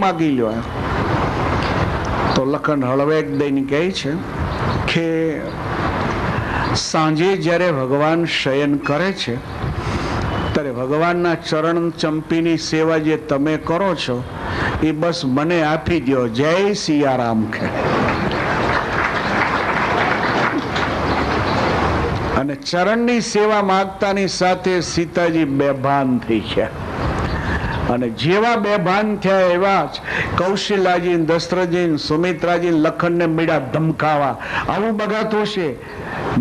માગી લો. તો લખન હળવેક દઈને કહે છે કે સાંજે જ્યારે ભગવાન શયન કરે છે ત્યારે ભગવાનના ચરણ ચંપીની સેવા જે તમે કરો છો એ બસ મને આપી દો. જય સિયારામ. કે અને ચરણની સેવા માગતાની સાથે સીતાજી બેભાન થઈ ગયા. અને જેવા બેભાન થયા એવા જ કૌશલ્યાજી, દશરથજી, સુમિત્રાજી લખનને મળ્યા ધમકાવા. આવું બગાતું છે,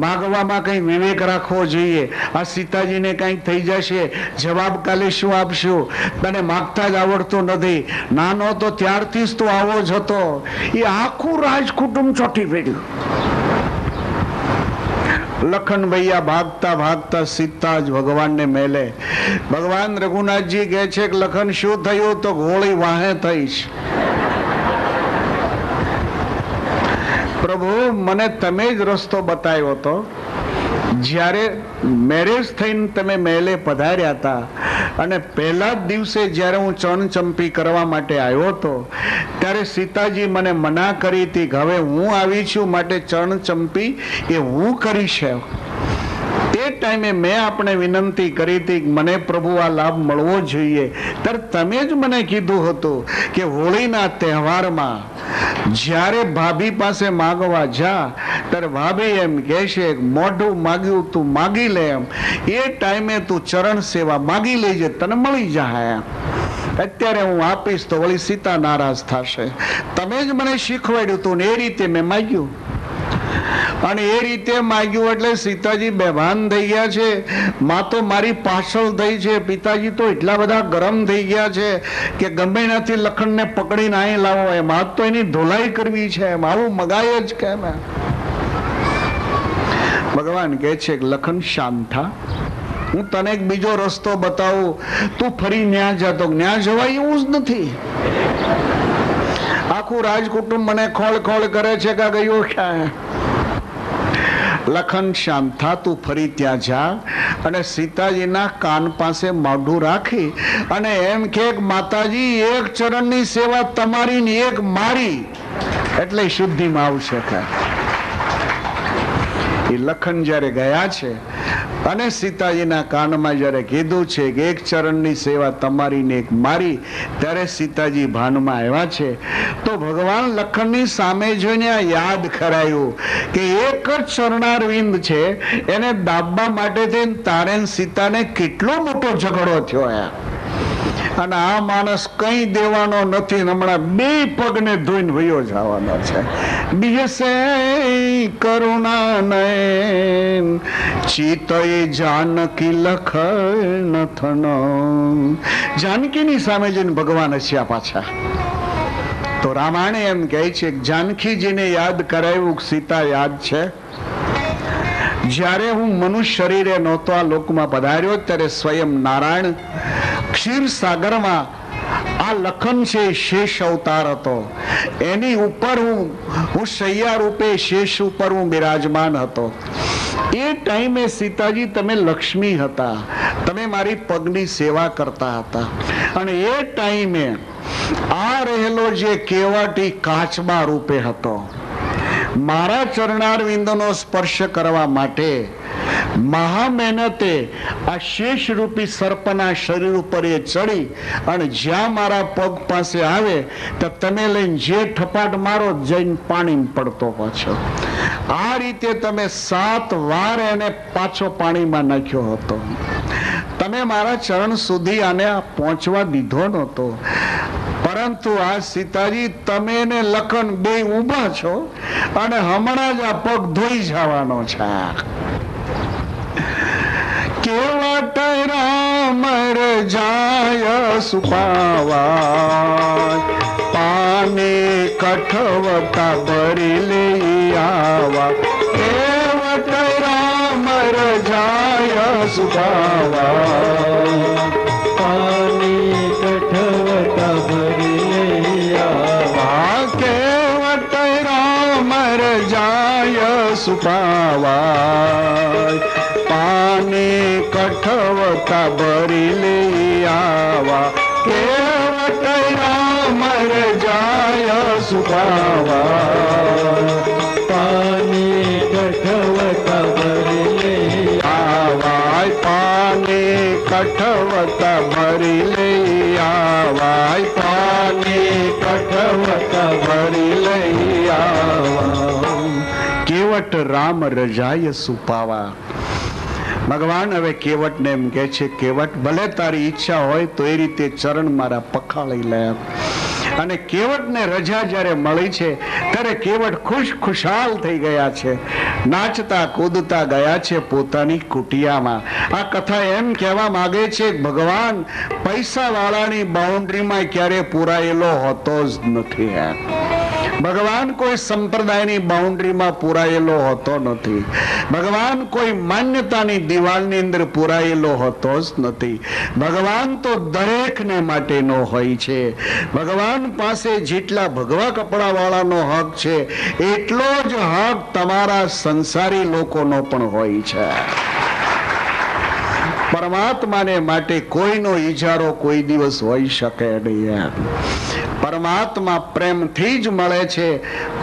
માગવામાં કઈ વિવેક રાખવો જોઈએ. આ સીતાજીને કઈક થઈ જશે, જવાબ કાલે શું આપશું? તને માગતા જ આવડતું નથી. નાનો તો ત્યારથી જ તું આવો જ હતો. એ આખું રાજકુટુંબ ચોટી પડ્યું. લખન ભૈયા ભાગતા ભાગતા સીતા જ ભગવાનને મેલે. ભગવાન રઘુનાથજી કહે છે કે લખન શું થયું? તો ગોળી વાહે થઈશ. પ્રભુ મને તમે જ રસ્તો બતાવ્યો હતો. જ્યારે મેરેજ થઈને તમે મહેલે પધાર્યા હતા અને પહેલા જ દિવસે જ્યારે હું ચરણ ચંપી કરવા માટે આવ્યો હતો ત્યારે સીતાજી મને મના કરી હતી કે હવે હું આવી છું માટે ચરણ ચંપી એ હું કરીશ. તે ટાઈમે મેં આપણે વિનંતી કરી હતી કે મને પ્રભુ આ લાભ મળવો જોઈએ. ત્યારે તમે જ મને કીધું હતું કે હોળીના તહેવારમાં જ્યારે ભાભી પાસે માગવા જા ત્યારે ભાભી એમ કહે છે મોઢું માગ્યું તું માગી લે. એમ એ ટાઈમે તું ચરણ સેવા માગી લેજે, તને મળી જાય. અત્યારે હું આપીશ તો વળી સીતા નારાજ થશે. તમે જ મને શીખવાડ્યું તું ને એ રીતે મેં માગ્યું. અને એ રીતે માગ્યું એટલે સીતાજી બેભાન થઈ ગયા છે. માં તો મારી પાછળ થઈ છે. પિતાજી તો એટલા બધા ગરમ થઈ ગયા છે કે ગમે નથી લખનને પકડીને અહીં લાવો. એમ આ તો એની ધોલાઈ કરવી છે. એમ આવું મગાય જ કેમ? ભગવાન કહે છે કે લખન શાંત થા, હું તને એક બીજો રસ્તો બતાવું. તું ફરી ન્યા જતો. ન્યા જવાય એવું જ નથી. આખું રાજકુટુંબ મને ખોળ ખોળ કરે છે કે ગયો ક્યાં? લખન શાંત થા, તું ફરી ત્યાં જા અને સીતાજીના કાન પાસે મોઢું રાખી અને એમ કે માતાજી એક ચરણની સેવા તમારી ને એક મારી એટલે શુદ્ધિમાં આવશે. એ લખન જ્યારે ગયા છે અને સીતાજીના કાનમાં જ્યારે કીધું છે કે એક ચરણની સેવા તમારી ને એક મારી, ત્યારે સીતાજી ભાનમાં આવ્યા છે. તો ભગવાન લખનની સામે જોઈને આ યાદ કરાયું કે એક જ ચરણારવિંદ છે, એને દાબવા માટે થઈને તારે સીતાને કેટલો મોટો ઝઘડો થયો. અને આ માણસ કઈ દેવાનો નથી. હમણાં બે પગને ધોઈને વયો જવાનો છે. બીજે કરુણા નયન ચિતય જાનકી લખન થન. જાનકીની સામે જઈને ભગવાન હસ્યા પાછા. તો રામાયણ એમ કહે છે જાનકીજીને યાદ કરાવ્યું. સીતા યાદ છે જ્યારે હું મનુષ્ય શરીરે નહોતો આ લોકમાં પધાર્યો ત્યારે સ્વયં નારાયણ ક્ષીર સાગરમાં આ લખન છે શેષ અવતાર હતો. એની ઉપર હું શૈયા રૂપે શેષ ઉપર હું બિરાજમાન હતો. એ ટાઈમે સીતાજી તમે લક્ષ્મી હતા, તમે મારી પગની સેવા કરતા હતા. અને એ ટાઈમે આ રહેલો જે કેવટી કાચબા રૂપે હતો, મારા ચરણારવિંદનો સ્પર્શ કરવા માટે મહા મહેનતે આ શેષ રૂપી સર્પના શરીર ઉપર એ ચડી અને જ્યાં મારા પગ પાસે આવે તો તમે લઈને જે ઠપાટ મારો જઈને પાણી પડતો પાછો. આ રીતે તમે 7 વાર એને પાછો પાણીમાં નાખ્યો હતો. તમે મારા ચરણ સુધી આને પહોંચવા દીધો નહોતો. પરંતુ આ સીતાજી તમે ને લખન બે ઊભા છો અને હમણાં જ આ પગ ધોઈ જવાનો છે. કેવટ રામ રજાય સુપાવા પાને કઠવતા ભરી લઈ આવા. કેવટ રામ રજાય સુપાવા પાને કઠવતા ભરી લઈ આવા. કેવટ રામ રજાય સુપાવા પાને કઠવતા ભરી લઈ આવા. કેવટ રામ રજાય સુપાવા પાને કઠવતા ભરી લઈ આવાય પાને કઠવતા ભરી લઈ આવાય પાને કઠવતા ભરી લઈ આવા કેવટ રામ રજાય સુપાવા. ભગવાન હવે કેવટને એમ કે છે, કેવટ ભલે તારી ઈચ્છા હોય તો એ રીતે ચરણ મારા પખાળી લે. અને કેવટને રજા જ્યારે મળી છે ત્યારે કેવટ ખુશાલ થઈ ગયા છે, નાચતા કૂદતા ગયા છે પોતાની કુટિયામાં. આ કથા એમ કહેવા માંગે છે ભગવાન પૈસા વાળાની બાઉન્ડ્રીમાં ક્યારે પુરાયેલો હોતો જ નથી. ભગવાન કોઈ સંપ્રદાયની બાઉન્ડ્રીમાં પુરાયેલો હોતો નથી. ભગવાન કોઈ માન્યતાની દિવાલની અંદર પુરાયેલો હોતો જ નથી. ભગવાન તો દરેકને માટેનો હોય છે. ભગવાન પાસે જેટલા ભગવા કપડા વાળાનો હક છે એટલો જ હક તમારા સંસારી લોકોનો પણ હોય છે. પરમાત્માને માટે કોઈનો ઈજારો કોઈ દિવસ હોઈ શકે નહીં. પરમાત્મા પ્રેમથી જ મળે છે,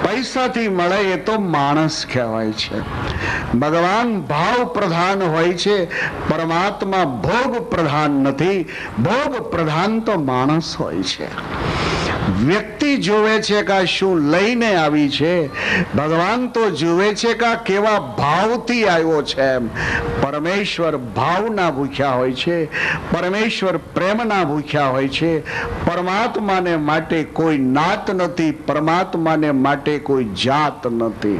પૈસાથી મળે એ તો માણસ કહેવાય છે. ભગવાન ભાવ પ્રધાન હોય છે, પરમાત્મા ભોગ પ્રધાન નથી. ભોગ પ્રધાન તો માણસ હોય છે. વ્યક્તિ જોવે છે કે આ શું લઈને આવી છે, ભગવાન તો જોવે છે કે આ કેવા ભાવથી આવ્યો છે. પરમેશ્વર ભાવના ભૂખ્યા હોય છે, પરમેશ્વર પ્રેમના ભૂખ્યા હોય છે. પરમાત્માને માટે કોઈ નાત નથી, પરમાત્માને માટે કોઈ જાત નથી.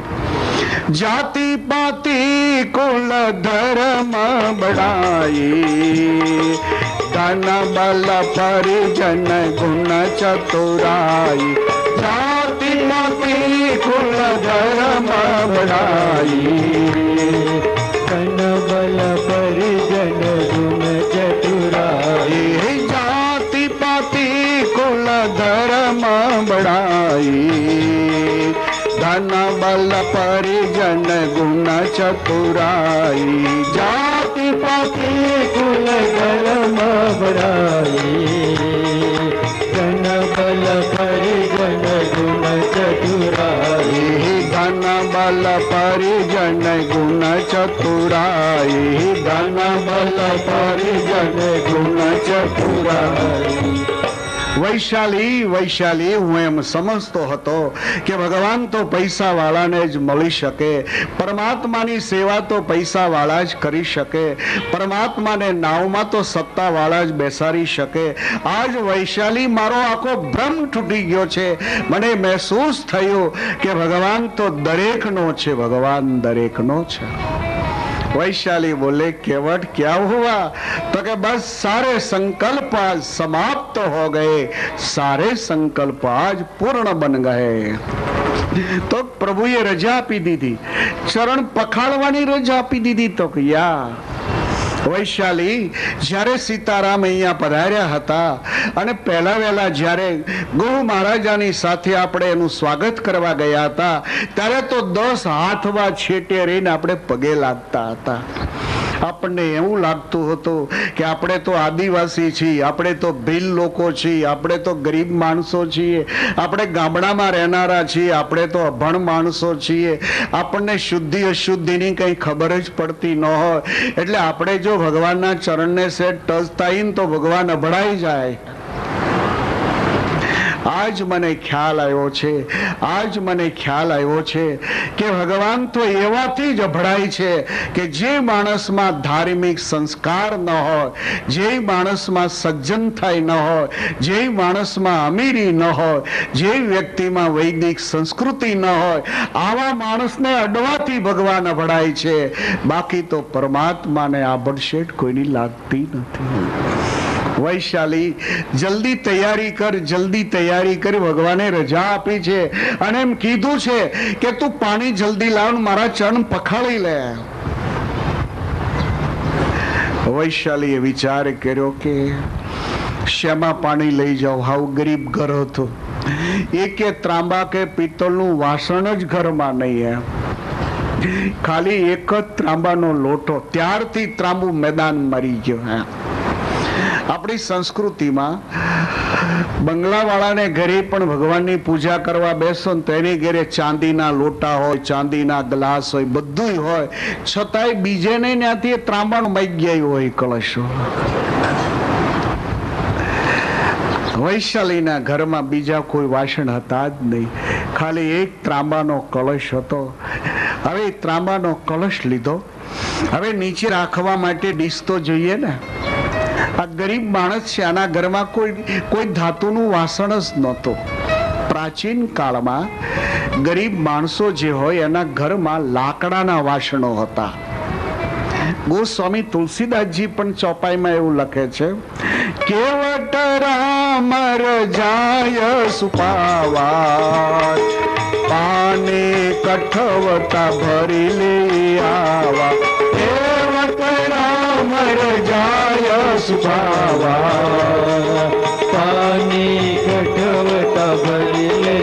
જાતિ પાતિ કુલ ધર્મ બડાઈ, ધન બલ પરિજન ગુણ ચતુરાઈ. જાતિ પાતિ કુલ ધર્મ બડાઈ, ધન બલ પરિજન ગુણ ચતુરાઈ. જાતિ પાતિ કુલ ધર્મ બડાઈ, ધન બલ પરિજન ગુણ ચતુરાઈ. જાતિ પાતિ કુલ ધર્મ બડાઈ, ધન બલ પરિજન ગુણ ચતુરાઈ. ધન બલ પરિજન ગુણ ચતુરાઈ. ધન બલ પરિજન ગુણ ચતુરાઈ. વૈશાલી વૈશાલી હું એમ સમજતો હતો કે ભગવાન તો પૈસા વાળાને જ મળી શકે, પરમાત્માની સેવા તો પૈસા વાળા જ કરી શકે, પરમાત્માને નાવમાં તો સત્તા વાળા જ બેસાડી શકે. આજ વૈશાલી મારો આખો ભ્રમ તૂટી ગયો છે. મને મહેસૂસ થયું કે ભગવાન તો દરેકનો છે, ભગવાન દરેકનો છે. वैशाली बोले केवट क्या हुआ? तो कि बस सारे संकल्प आज समाप्त हो गए, सारे संकल्प आज पूर्ण बन गए. तो प्रभुए रजा आपी दीधी, चरण पखाड़वानी रजा आपी दीधी. तो या વૈશાલી જ્યારે સીતારામ અહીંયા પધાર્યા હતા અને પહેલા વહેલા જ્યારે ગુરુ મહારાજાની સાથે આપણે એનું સ્વાગત કરવા ગયા હતા ત્યારે તો 10 હાથવા છેટે રહીને આપણે પગે લાગતા હતા. આપણને એવું લાગતું હતું કે આપણે તો આદિવાસી છીએ, આપણે તો ભીલ લોકો છીએ, આપણે તો ગરીબ માણસો છીએ, આપણે ગામડામાં રહેનારા છીએ, આપણે તો અભણ માણસો છીએ, આપણને શુદ્ધિ અશુદ્ધિની કંઈ ખબર જ પડતી ન હોય. એટલે આપણે જો ભગવાનના ચરણને સેટ ટચ થાય તો ભગવાન અભડાઈ જાય. આજ મને ખ્યાલ આવ્યો છે, આજ મને ખ્યાલ આવ્યો છે કે ભગવાન તો એવાથી જ અભડાય છે કે જે માણસમાં ધાર્મિક સંસ્કાર ન હોય, જે માણસમાં સજ્જનતાઈ ન હોય, જે માણસમાં અમીરી ન હોય, જે વ્યક્તિમાં વૈદિક સંસ્કૃતિ ન હોય, આવા માણસને અડવાથી ભગવાન અભડાય છે. બાકી તો પરમાત્માને આભડશેટ કોઈની લાગતી નથી. વૈશાલી જલ્દી તૈયારી કર, જલ્દી તૈયારી કરી. ભગવાને રજા આપી છે અને એમ કીધું છે કે તું પાણી જલ્દી લાવ, મારા ચરણ પખાળી લે. વૈશાલીએ વિચાર કર્યો કે શેમાં પાણી લઈ જાવ, હાવ ગરીબ ઘર હતું, એકે ત્રાંબા કે પિત્તળનું વાસણ જ ઘરમાં નહીં, ખાલી એક જ ત્રાંબાનો લોટો. ત્યારથી ત્રાંબુ મેદાન મરી ગયો. આપણી સંસ્કૃતિમાં બંગલાવાળાને ઘરે પણ ભગવાનની પૂજા કરવા બેસો ને તો એની ઘરે ચાંદીના લોટા હોય, ચાંદીના ગ્લાસ હોય, બધું હોય, છતાંય બીજે ને ત્યાંથી ત્રાંબણ માગી ગયા હોય કળશો. વૈશાલીના ઘરમાં બીજા કોઈ વાસણ હતા જ નહીં, ખાલી એક ત્રાંબાનો કળશ હતો. હવે ત્રાંબાનો કળશ લીધો, હવે નીચે રાખવા માટે ડીશ તો જોઈએ ને. આ ગરીબ માણસ છે, આના ઘરમાં કોઈ ધાતુનું વાસણ જ નહોતું. પ્રાચીન કાળમાં ગરીબ માણસો જે હોય એના ઘરમાં લાકડાના વાસણો હતા. ગોસ્વામી તુલસીદાસજી પણ ચોપાઈમાં એવું લખે છે, કેવટ રામ રજાય સુપાવા, પાને કઠવતા ભરી લે આવા. કેવટ રામ રજાય સુપાવા, પાને કઠવતા ભરી લે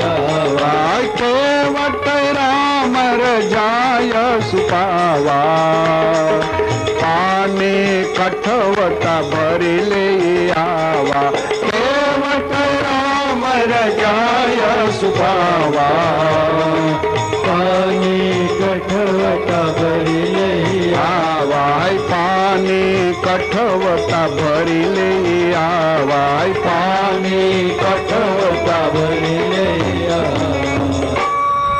આવા. કેવટ રામ રજાય સુપાવા, પાને કઠવતા ભરી લે આવા. કેવટ રામ રજાય સુપાવા, પાને કઠવતા ભરી લે આવા. પાને કઠવતા ભરી લે આવા. પાને કઠવતા ભરી લે આવા.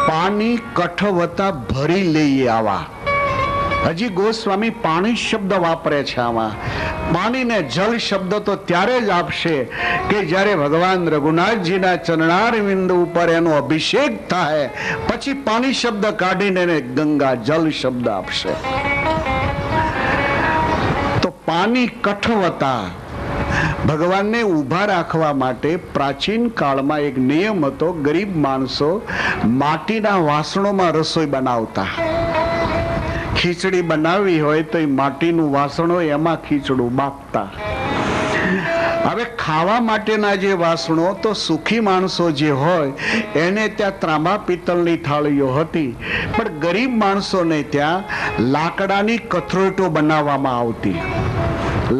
પાણી કઠવતા ભરી લઈએ આવા. હજી ગોસ્વામી પાણી શબ્દ વાપરે છે આમાં. પાણી ને જલ શબ્દ તો ત્યારે જ આપશે કે જ્યારે ભગવાન રઘુનાથજીના ચરણારવિંદ ઉપર એનો અભિષેક થાય, પછી પાણી શબ્દ કાઢીને એને ગંગા જલ શબ્દ આપશે. તો પાણી કઠવતા ભગવાનને ઊભા રાખવા માટે પ્રાચીન કાળમાં એક નિયમ હતો. ગરીબ માણસો માટીના વાસણોમાં રસોઈ બનાવતા. ખીચડી બનાવવી હોય તો એ માટીનું વાસણ હોય એમાં ખીચડું બાફતા. હવે ખાવા માટેના જે વાસણો તો સુખી માણસો જે હોય એને ત્યાં ત્રાંબા પિત્તળની થાળીઓ હતી, પણ ગરીબ માણસોને ત્યાં લાકડાની કથરોટો બનાવવામાં આવતી.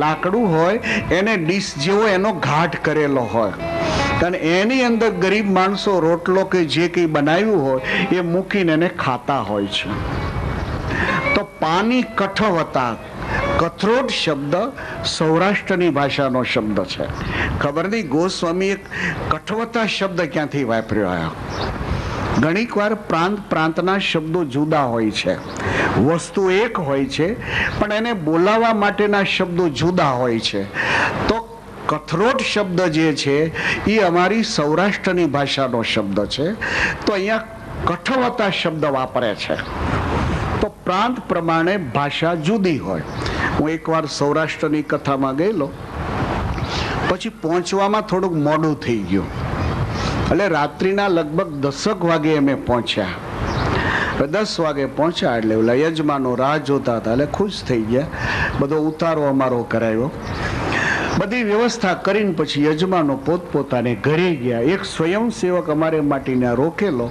લાકડું હોય એને ડીશ જેવો એનો ઘાટ કરેલો હોય અને એની અંદર ગરીબ માણસો રોટલો કે જે કંઈ બનાવ્યું હોય એ મૂકીને એને ખાતા હોય છે. તો પાણી કઠવતા, કથરોટ શબ્દ સૌરાષ્ટ્રની ભાષાનો શબ્દ છે. ખબર નહીં ગોસ્વામી એક કઠવતા શબ્દ ક્યાંથી વાપર્યો. ઘણીક વાર પ્રાંતના શબ્દો જુદા હોય છે. વસ્તુ એક હોય છે પણ એને બોલાવવા માટેના શબ્દો જુદા હોય છે. તો કથરોટ શબ્દ જે છે એ અમારી સૌરાષ્ટ્રની ભાષાનો શબ્દ છે. તો અહીંયા કઠવતા શબ્દ વાપરે છે. તો પ્રાંત પ્રમાણે ભાષા જુદી હોય. હું એકવાર સૌરાષ્ટ્રની કથામાં ગયેલો, પછી પહોંચવામાં થોડુંક મોડું થઈ ગયું. એટલે રાત્રિના લગભગ 10 વાગે અમે પહોંચ્યા. 10 વાગે પહોંચ્યા એટલે ઓલા યજમાનો રાહ જોતા હતા એટલે ખુશ થઈ ગયા. બધો ઉતારો અમારો કરાયો, બધી વ્યવસ્થા કરીને પછી યજમાનો પોતપોતાને ઘરે ગયા. એક સ્વયંસેવક અમારે માટીને રોકેલો.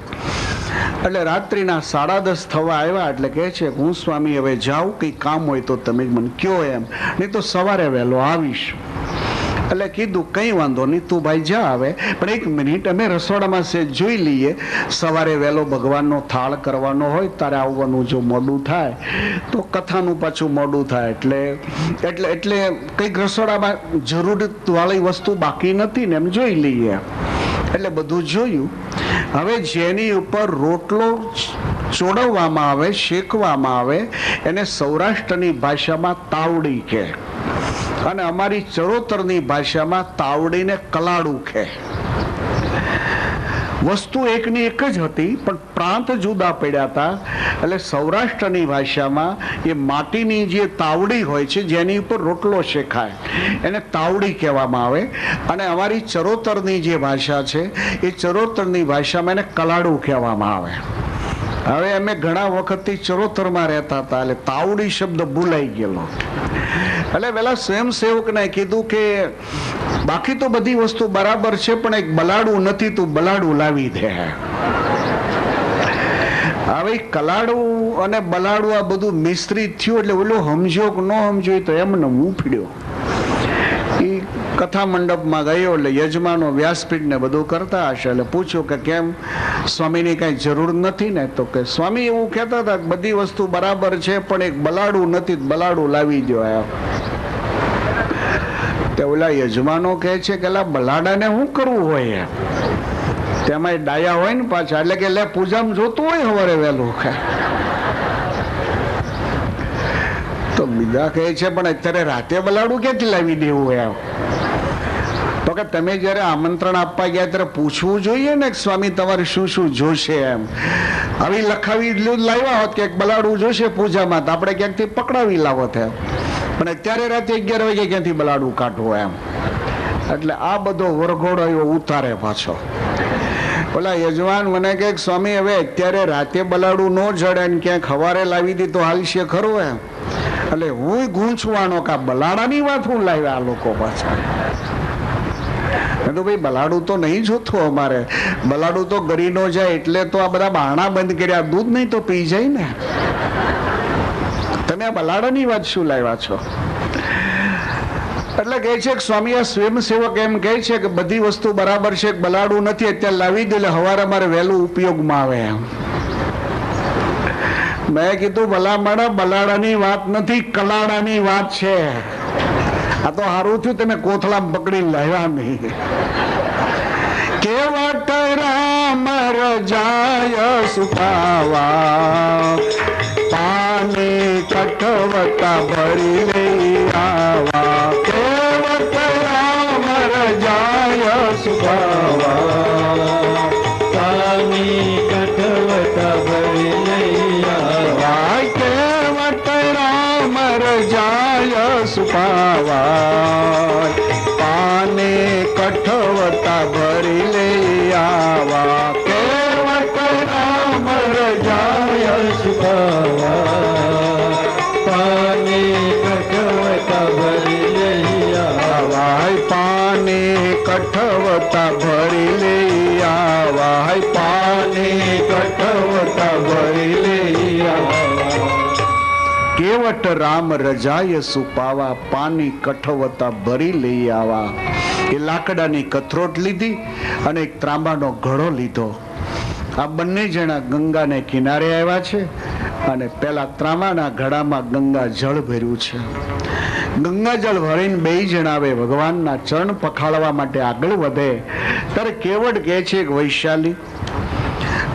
એટલે રાત્રિના 10:30 થવા આવ્યા એટલે કહે છે હું સ્વામી હવે જાઉં, કંઈ કામ હોય તો તમે મને કયો એમ, નહીં તો સવારે વહેલો આવીશ. એટલે કીધું કંઈ વાંધો નહીં, તું ભાઈ જા. આવે પણ 1 મિનિટ અમે રસોડામાં છે જોઈ લઈએ. સવારે વહેલો ભગવાનનો થાળ કરવાનો હોય તારે આવવાનું. જો મોડું થાય તો કથાનું પાછું મોડું થાય. એટલે કંઈક રસોડામાં જરૂરત વાળી વસ્તુ બાકી નથી ને એમ જોઈ લઈએ. એટલે બધું જોયું. હવે જેની ઉપર રોટલો ચોડવવામાં આવે, શેકવામાં આવે, એને સૌરાષ્ટ્રની ભાષામાં તાવડી કહે અને અમારી ચરોતરની ભાષામાં તાવડીને કલાડું કહે. વસ્તુ એકની એક જ હતી પણ પ્રાંત જુદા પડ્યા હતા. એટલે સૌરાષ્ટ્રની ભાષામાં એ માટીની જે તાવડી હોય છે જેની ઉપર રોટલો શેકાય એને તાવડી કહેવામાં આવે. અને અમારી ચરોતરની જે ભાષા છે એ ચરોતરની ભાષામાં એને કલાડું કહેવામાં આવે. હવે અમે ઘણા વખતથી ચરોતરમાં રહેતા હતા એટલે તાવડી શબ્દ ભૂલાઈ ગયેલો. એટલે પેલા સ્વયંસેવકને કીધું કે બાકી તો બધી વસ્તુ બરાબર છે પણ એક બલાડું નથી, તું બલાડું લાવી દે. હવે કલાડું અને બલાડું આ બધું મિશ્રિત થયું એટલે ઓલો સમજો કે ન સમજો તો એમને ઉપડ્યો. એ કથા મંડપમાં ગયો એટલે યજમાનો વ્યાસપીઠ ને બધું કરતા હશે એટલે પૂછ્યું કે કેમ સ્વામીની કઈ જરૂર નથી ને? તો કે સ્વામી એવું કહેતા હતા કે બધી વસ્તુ બરાબર છે પણ એક બલાડું નથી, બલાડું લાવી દો. તે ઓલા યજમાનો કહે છે કે એલા બલાડાને શું કરવું હોય? તેમાં ડાયા હોય ને પાછા, એટલે કે લે પૂજામાં જોતું હોય સવારે વહેલું. તો બીજા કહે છે પણ અત્યારે રાતે બલાડું ક્યાંથી લાવી દેવું હોય? તો કે તમે જયારે આમંત્રણ આપવા ગયા ત્યારે પૂછવું જોઈએ ને સ્વામી તમારે શું શું જોશે એમ. આવી લખાવી લાવ્યા હોત કે બલાડું જોશે પૂજામાં તો આપણે ક્યાંકથી પકડાવી લાવો થયા, પણ અત્યારે રાતે 11 વાગે ક્યાંથી બલાડું કાઢવું એમ. એટલે આ બધો વરઘોડો એવો ઉતારે પાછો. ઓલા યજમાન મને કહે સ્વામી હવે અત્યારે રાતે બલાડું ન જડે ને ક્યાંક સવારે લાવી દી તો હાલશે ખરું એમ. એટલે હું ગૂંચવાનો કે બલાડાની વાત હું લાવ્યા આ લોકો પાછા. તો ભાઈ બલાડું તો નહીં જોતું અમારે, બલાડું તો ગરી ન જાય એટલે તો આ બધા બહાણા બંધ કર્યા, દૂધ નહીં તો પી જાય ને. તમે આ બલાડાની વાત શું લાવ્યા છો? એટલે કહે છે કે સ્વામી આ સ્વયંસેવક એમ કહે છે કે બધી વસ્તુ બરાબર છે, બલાડું નથી અત્યારે લાવી દે એટલે સવારે અમારે વહેલું ઉપયોગમાં આવે એમ. મેં કીધું ભલા મારા બલાડાની વાત નથી, કલાડાની વાત છે. આ તો સારું થયું તમે કોથળામાં પકડી લાવ્યા નહીં. કેવટ રામ રજાય સુપાવા, પાણી કઠવટા ભરી લઈ આવા. કેવટ રામ રજાય સુપાવા, પાણી કઠવટા ભરી લઈ આવા. કેવટ રામ રજાય સુપાવા, પાણી કઠવટા ભરી લઈ આવા. કેવટ રામ રજાય સુપાવા, પાણી કઠવટા ભરી લઈ આવા. પાણી કઠવટા ભરી લઈ આવા. પાણી કઠવટા ભરી લઈ આવા. કેવટ રામ રજાય સુપાવા, પાણી કઠવતા ભરી લઈ આવા. એ લાકડાની કથરોટ લીધી અને એક ત્રાંબાનો ઘડો લીધો. આ બંને જણા ગંગાને કિનારે આવ્યા છે અને પેલા ત્રાંબાના ઘડામાં ગંગા જળ ભર્યું છે. ગંગા જળ ભરીને બે જણા આવે ભગવાનના ચરણ પખાળવા માટે આગળ વધે ત્યારે કેવટ કહે છે કે વૈશાલી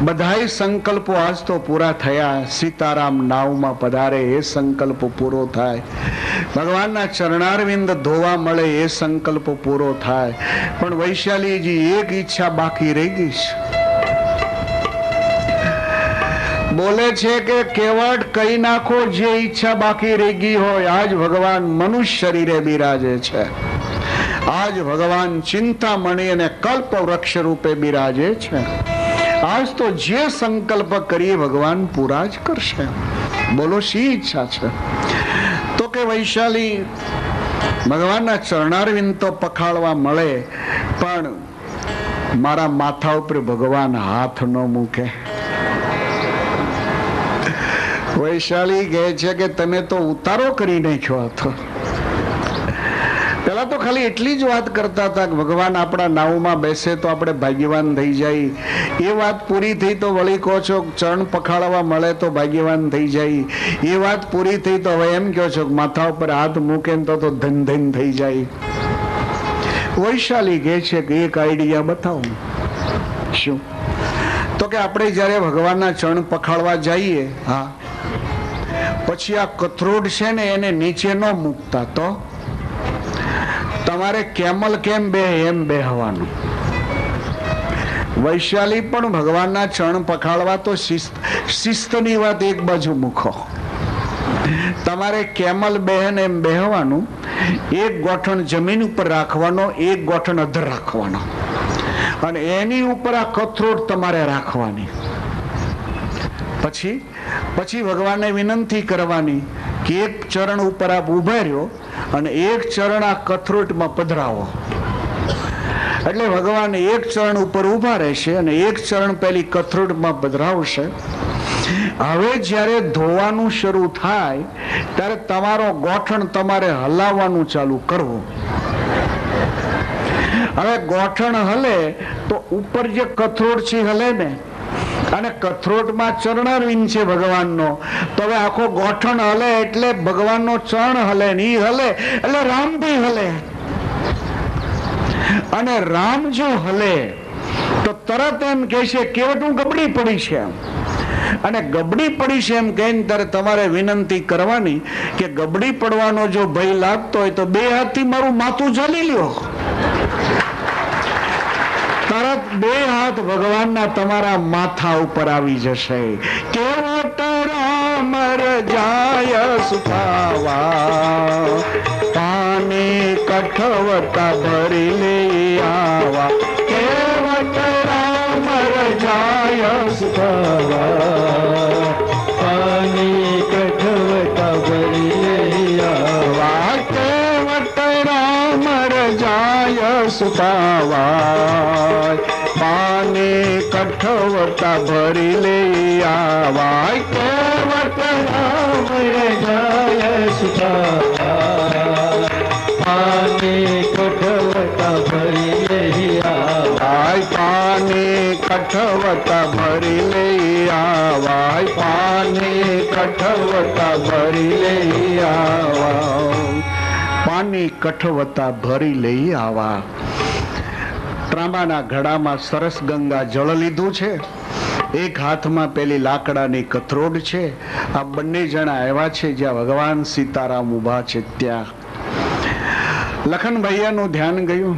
બધાય સંકલ્પો આજ તો પૂરા થયા, સીતારામ નાવમાં પધારે એ સંકલ્પ પૂરો થાય, ભગવાનના ચરણારવિંદ ધોવા મળે એ સંકલ્પ પૂરો થાય, પણ વૈશાલીજી એક ઈચ્છા બાકી રહી ગઈ છે. બોલે છે કે કેવટ કહી નાખો જે ઈચ્છા બાકી રહી ગઈ હોય. આજ ભગવાન મનુષ્ય શરીરે બિરાજે છે, આજ ભગવાન ચિંતામણી અને કલ્પ વૃક્ષ રૂપે બિરાજે છે. આજ તો જે સંકલ્પ કરીએ ભગવાન પૂરા જ કરશે. બોલો શી ઈચ્છા છે? તો કે વૈશાલી ભગવાનના ચરણારવિંદ તો પખાળવા મળે પણ મારા માથા ઉપર ભગવાન હાથ ન મૂકે. વૈશાલી કહે છે કે તમે તો ઉતારો કરી નાખ્યો હતો. પેલા તો ખાલી એટલી જ વાત કરતા હતા કે ભગવાન આપણા નાવમાં બેસે તો આપણે ભાગ્યવાન થઈ જાય. એ વાત પૂરી થઈ તો વળી કહો છો ચરણ પખાળવા મળે તો ભાગ્યવાન થઈ જાય. એ વાત પૂરી થઈ તો હવે એમ કહો છો માથા ઉપર હાથ મૂકે તો ધન ધન થઈ જાય. વૈશાલી કહે છે કે એક આઈડિયા બતાવો. શું? તો કે આપણે જયારે ભગવાનના ચરણ પખાળવા જઈએ, હા, પછી આ કથરોડ છે ને એને નીચે ન મૂકતા તો તમારે કેમલ કેમ બે એમ બેહવાનું. વૈશાલી પણ ભગવાનના ચરણ પખાળવા તો શિસ્તની વાત એક બાજુ મૂકો. તમારે કેમલ બહેન એમ બેહવાનું, એક ગોઠણ જમીન ઉપર રાખવાનો, એક ગોઠણ અધર રાખવાનો અને એની ઉપર આ કથરોટ તમારે રાખવાની. પછી ભગવાનને વિનંતી કરવાની કે એક ચરણ ઉપર આપ ઉભા રહ્યો અને એક ચરણ આ કથરોટમાં પધરાવો. એટલે ભગવાન એક ચરણ ઉપર ઉભા રહેશે અને એક ચરણ પેલી કથરોટમાં પધરાવશે. હવે જ્યારે ધોવાનું શરૂ થાય ત્યારે તમારો ગોઠણ તમારે હલાવવાનું ચાલુ કરવું. હવે ગોઠણ હલે તો ઉપર જે કથરોટ છે હલે ને, અને કથરોટમાં ચરણારવિંદ છે ભગવાનનો, તો હવે આખો ગોઠણ હલે એટલે ભગવાનનો ચરણ હલે ને ઈ હલે એટલે રામ ભી હલે. અને રામ જો હલે તો તરત એમ કહે છે કેવટ હું ગબડી પડી છે, અને ગબડી પડી છે એમ કહીને ત્યારે તમારે વિનંતી કરવાની કે ગબડી પડવાનો જો ભય લાગતો હોય તો બે હાથથી મારું માથું ઝાલી લ્યો. તરત બે હાથ ભગવાનના તમારા માથા ઉપર આવી જશે. કેવટ રામ રજાય સુખાવા, પાને કઠવતા ભરી લે આવા. કેવટ રામ રજાય સુખાવા, પાની કઠવતા ભરી લઈ આવા. કેવટ રામ રજાય સુખાવા, પાને કઠવતા ભરી લે આવા. કેવટ રામ રજાય સુખાવા, પાની કઠવતા ભરી લઈ આવા. પાને કઠવતા ભરી લઈ આવા. પાને કઠવતા ભરી લઈ આવા. પાની કઠવતા ભરી લઈ આવા. ત્રાંબાના ઘડામાં સરસ ગંગા જળ લીધું છે, એક હાથમાં પેલી લાકડાની કથરોડ છે. આ બંને જણા આવ્યા છે જ્યાં ભગવાન સીતારામ ઉભા છે ત્યાં. લખનભૈયાનું ધ્યાન ગયું.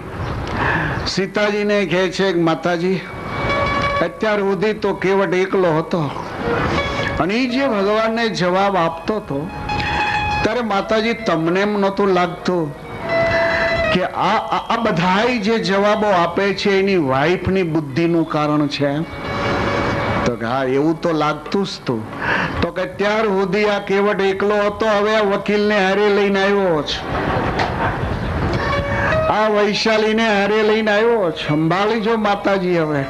સીતાજીને કહે છે માતાજી અત્યાર સુધી તો કેવટ એકલો હતો, અને એ જે ભગવાનને જવાબ આપતો હતો ત્યારે માતાજી તમને એમ નહોતું લાગતું કે આ બધાય જે જવાબો આપે છે એની વાઈફની બુદ્ધિનું કારણ છે? તો હા એવું તો લાગતું જ તું. તો કે ત્યાર સુધી આ કેવટ એકલો હતો, હવે આ વકીલને હારે લઈને આવ્યો છે, આ વૈશાલીને હારે લઈને આવ્યો. સંભાળીજો માતાજી. હવે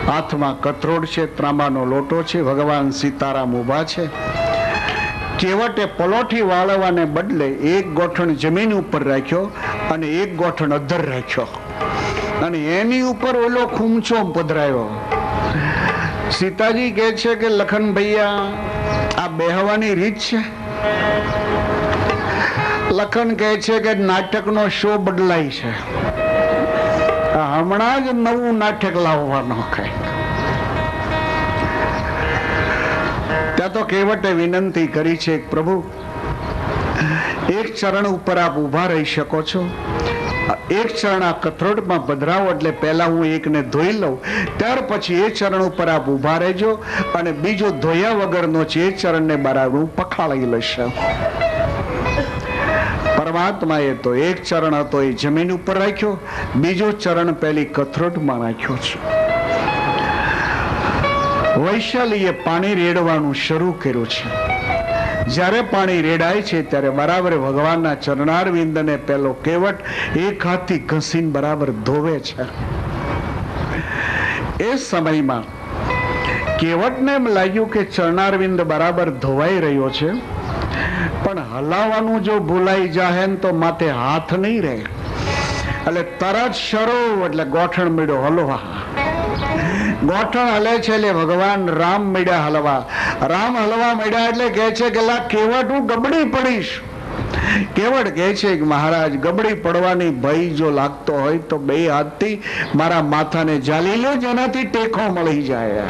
હાથમાં કથરોડ છે, ત્રાંબાનો લોટો છે, ભગવાન સીતારામ ઉભા છે. કેવટે પલોઠી વાળવાને બદલે એક ગોઠણ જમીન ઉપર રાખ્યો અને એક ગોઠણ અધર રાખ્યો, અને એની ઉપર ઓલો ખૂમચો પધરાયો. સીતાજી કહે છે કે લખન ભૈયા આ બેહવાની રીત છે? લખન કહે છે કે નાટકનો શો બદલાય છે, હમણાં જ નવું નાટક લાવવાનો. કઈ ત્યાં તો કેવટે વિનંતી કરી છે પ્રભુ એક ચરણ ઉપર આપ ઉભા રહી શકો છો, એક ચરણ આ કથરોટમાં પધરાવો એટલે પહેલા હું એકને ધોઈ લઉં, ત્યાર પછી એ ચરણ ઉપર આપ ઉભા રહેજો, અને બીજો ધોયા વગરનો છે એ ચરણને બરાબર પખાળી લેશે. પરમાત્માએ તો એક ચરણ હતો એ જમીન ઉપર રાખ્યો, બીજો ચરણ પેલી કથરોટમાં રાખ્યો છે. વૈશાલીએ પાણી રેડવાનું શરૂ કર્યું છે. જ્યારે પાણી રેડાય છે ત્યારે બરાબર ભગવાનના ચરણારવિંદને પેલો કેવટ એક હાથથી ઘસીને બરાબર ધોવે છે. એ સમયમાં કેવટને એમ લાગ્યું કે ચરણારવિંદ બરાબર ધોવાઈ રહ્યો છે, પણ હલાવવાનું જો ભૂલાઈ જાય તો માથે હાથ નહીં રહે, એટલે તરત શરૂ એટલે ગોઠણ મળ્યો હલવા. ગોઠણ હલે છે એટલે ભગવાન રામ મળ્યા હલવા. રામ હલવા મળ્યા એટલે કહે છે કે લા કેવટ હું ગબડી પડીશ. કેવટ કહે છે કે મહારાજ ગબડી પડવાની ભય જો લાગતો હોય તો બે હાથથી મારા માથાને ઝાલી લો, જેનાથી ટેકો મળી જાય.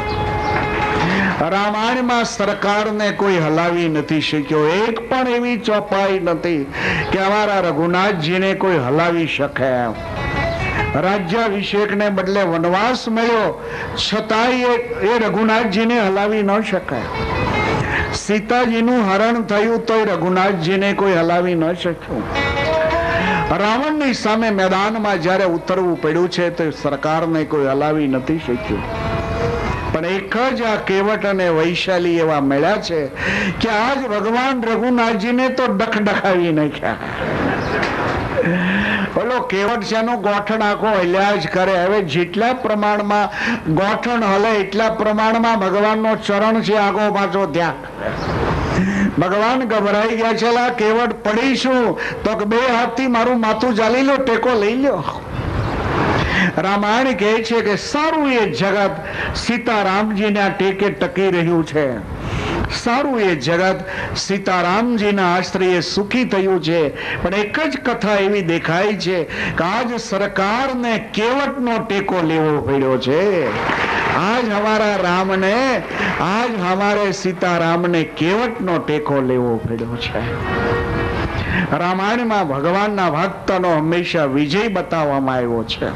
રામાયણમાં સરકારને કોઈ હલાવી નથી શક્યો, એક પણ એવી ચોપાઈ નથી કે અમારા રઘુનાથજીને કોઈ હલાવી શકે. રાજ્યાભિષેકને બદલે વનવાસ મળ્યો છતાંય એ રઘુનાથજીને હલાવી ન શકાય. સીતાજીનું હરણ થયું તો રઘુનાથજીને કોઈ હલાવી ન શક્યું. રાવણની સામે મેદાનમાં જ્યારે ઉતરવું પડ્યું છે તો સરકારને કોઈ હલાવી નથી શક્યું. પણ એક જ આ કેવટ અને વૈશાલી એવા મળ્યા છે કે આજ ભગવાન રઘુનાથજીને તો ડખડખાવી નાખ્યા. ઓલો કેવટ છે એનું ગોઠણ આખો હલ્યા જ કરે. હવે જેટલા પ્રમાણમાં ગોઠણ હલે એટલા પ્રમાણમાં ભગવાનનો ચરણ છે આગો પાછો ત્યાં. ભગવાન ગભરાઈ ગયા છે, લા કેવટ પડીશું તો કે બે હાથથી મારું માથું ચાલી લો, ટેકો લઈ લો. રામાયણ કહે છે કે સારું એ જગત સીતારામજીના ટેકે ટકી રહ્યું છે, સારું એ જગત સીતારામજીના આશ્રયે સુખી થયું છે. પણ એક જ કથા એવી દેખાય છે કે આજ સરકારને કેવટનો ટેકો લેવો પડ્યો છે. આજ હમારા રામને, આજ હમારે સીતારામને કેવટનો ટેકો લેવો પડ્યો છે. રામાયણમાં ભગવાનના ભક્તનો હંમેશા વિજય બતાવવામાં આવ્યો છે.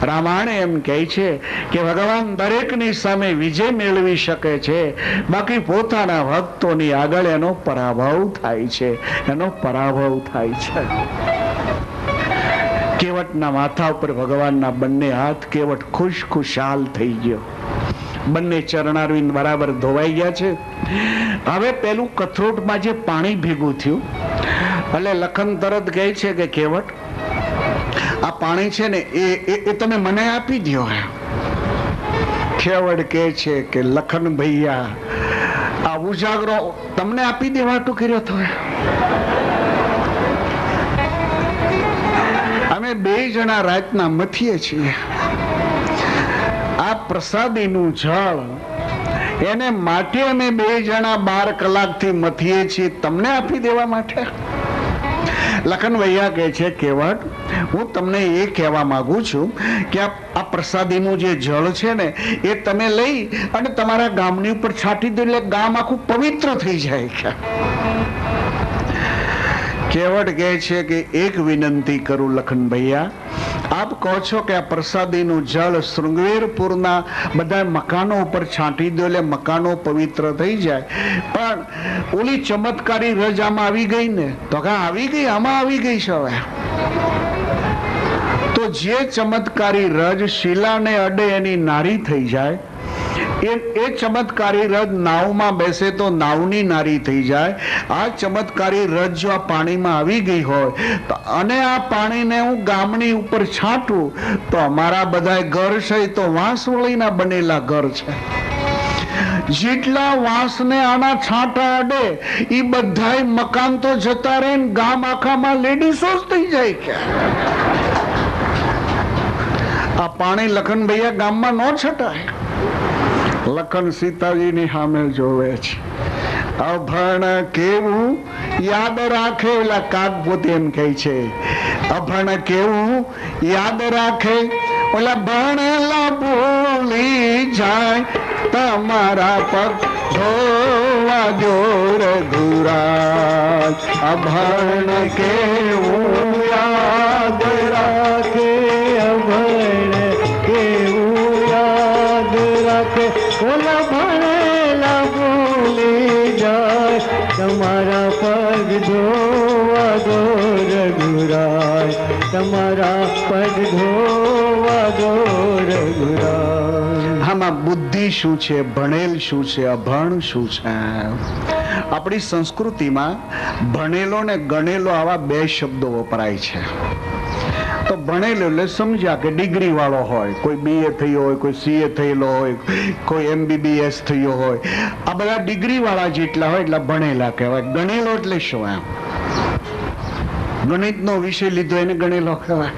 રામાયણ એમ કહે છે કે ભગવાન દરેકની સામે વિજય મેળવી શકે છે, બાકી પોતાના ભક્તોની આગળ એનો પરાભવ થાય છે, એનો પરાભવ થાય છે. કેવટના માથા ઉપર ભગવાનના બંને હાથ, કેવટ ખુશખુશાલ થઈ ગયો. બંને ચરણારવિંદ બરાબર ધોવાઈ ગયા છે. હવે પેલું કથરોટમાં જે પાણી ભેગું થયું એટલે લખન તરત કહે છે કે કેવટ, આ પાણી છે ને એ તમે મને આપી દો. કેવટ કહે છે કે લખન ભૈયા, આ ઉજાગરો તમને આપી દેવાતું કર્યો તો. અમે બે જણા રાતના મથીએ છીએ. આ પ્રસાદીનું જળ એને માટે અમે બે જણા 12 કલાકથી મથીએ છીએ, તમને આપી દેવા માટે. લખન ભૈયા કહે છે કેવટ, હું તમને એ કહેવા માંગુ છું કે આ પ્રસાદીનું જે જળ છે ને એ તમે લઈ અને તમારા ગામની ઉપર છાંટી દો, એટલે ગામ આખું પવિત્ર થઈ જાય. કેવટ કહે છે કે એક વિનંતી કરું લખન ભૈયા, આપ કહો છો કે આ પ્રસાદીનું જળ શૃંગવેરપુરના બધા મકાનો ઉપર છાંટી દો એટલે મકાનો પવિત્ર થઈ જાય, પણ ઓલી ચમત્કારી રજ આમાં આવી ગઈ ને, તો કે આવી ગઈ, આમાં આવી ગઈ છે. હવે તો જે ચમત્કારી રજ શિલાને અડે એની નારી થઈ જાય, એ ચમત્કારી રજ નાવમાં બેસે તો નાવની નારી થઈ જાય. આ ચમત્કારી રજ જો આ પાણીમાં આવી ગઈ હોય તો, અને આ પાણીને હું ગામની ઉપર છાંટું તો અમારા બધા ઘર છે તો વાંસવળીના બનેલા ઘર છે. જેટલા વાંસને આના છાંટા અડે એ બધા મકાન તો જતા રહે, ગામ આખામાં લેડીસો જ થઈ જાય. કે આ પાણી લખન ભૈયા ગામમાં ન છટાય. લખન સીતાજીની સામે જોવે છે. અભણ કેવું યાદ રાખે, ઓલા કાગપોતે એમ કહે છે, અભણ કેવું યાદ રાખે, ઓલા ભણેલા ભૂલી જાય, તમારા પગ જોવા જોર ધુરા. અભણ કેવું યાદ રાખે, અભણ કેવું યાદ રાખે, ઓલા ભણેલા ભૂલી જાય, તમારા પગ ધોવા દો રઘુરાય, તમારા પગ ધોવા દો રઘુરાય. આમાં બુદ્ધિ શું છે, ભણેલ શું છે, અભણ શું છે? આપણી સંસ્કૃતિમાં ભણેલો ને ગણેલો આવા બે શબ્દો વપરાય છે. તો ભણેલો એટલે સમજ્યા કે ડિગ્રી વાળો હોય, કોઈ BA થયો હોય, કોઈ CA થયેલો હોય, કોઈ MBBS થયો હોય, આ બધા ડિગ્રી વાળા જેટલા હોય એટલે ભણેલા કહેવાય. ગણેલો એટલે શું? એમ ગણિતનો વિષય લીધો એને ગણેલો કહેવાય.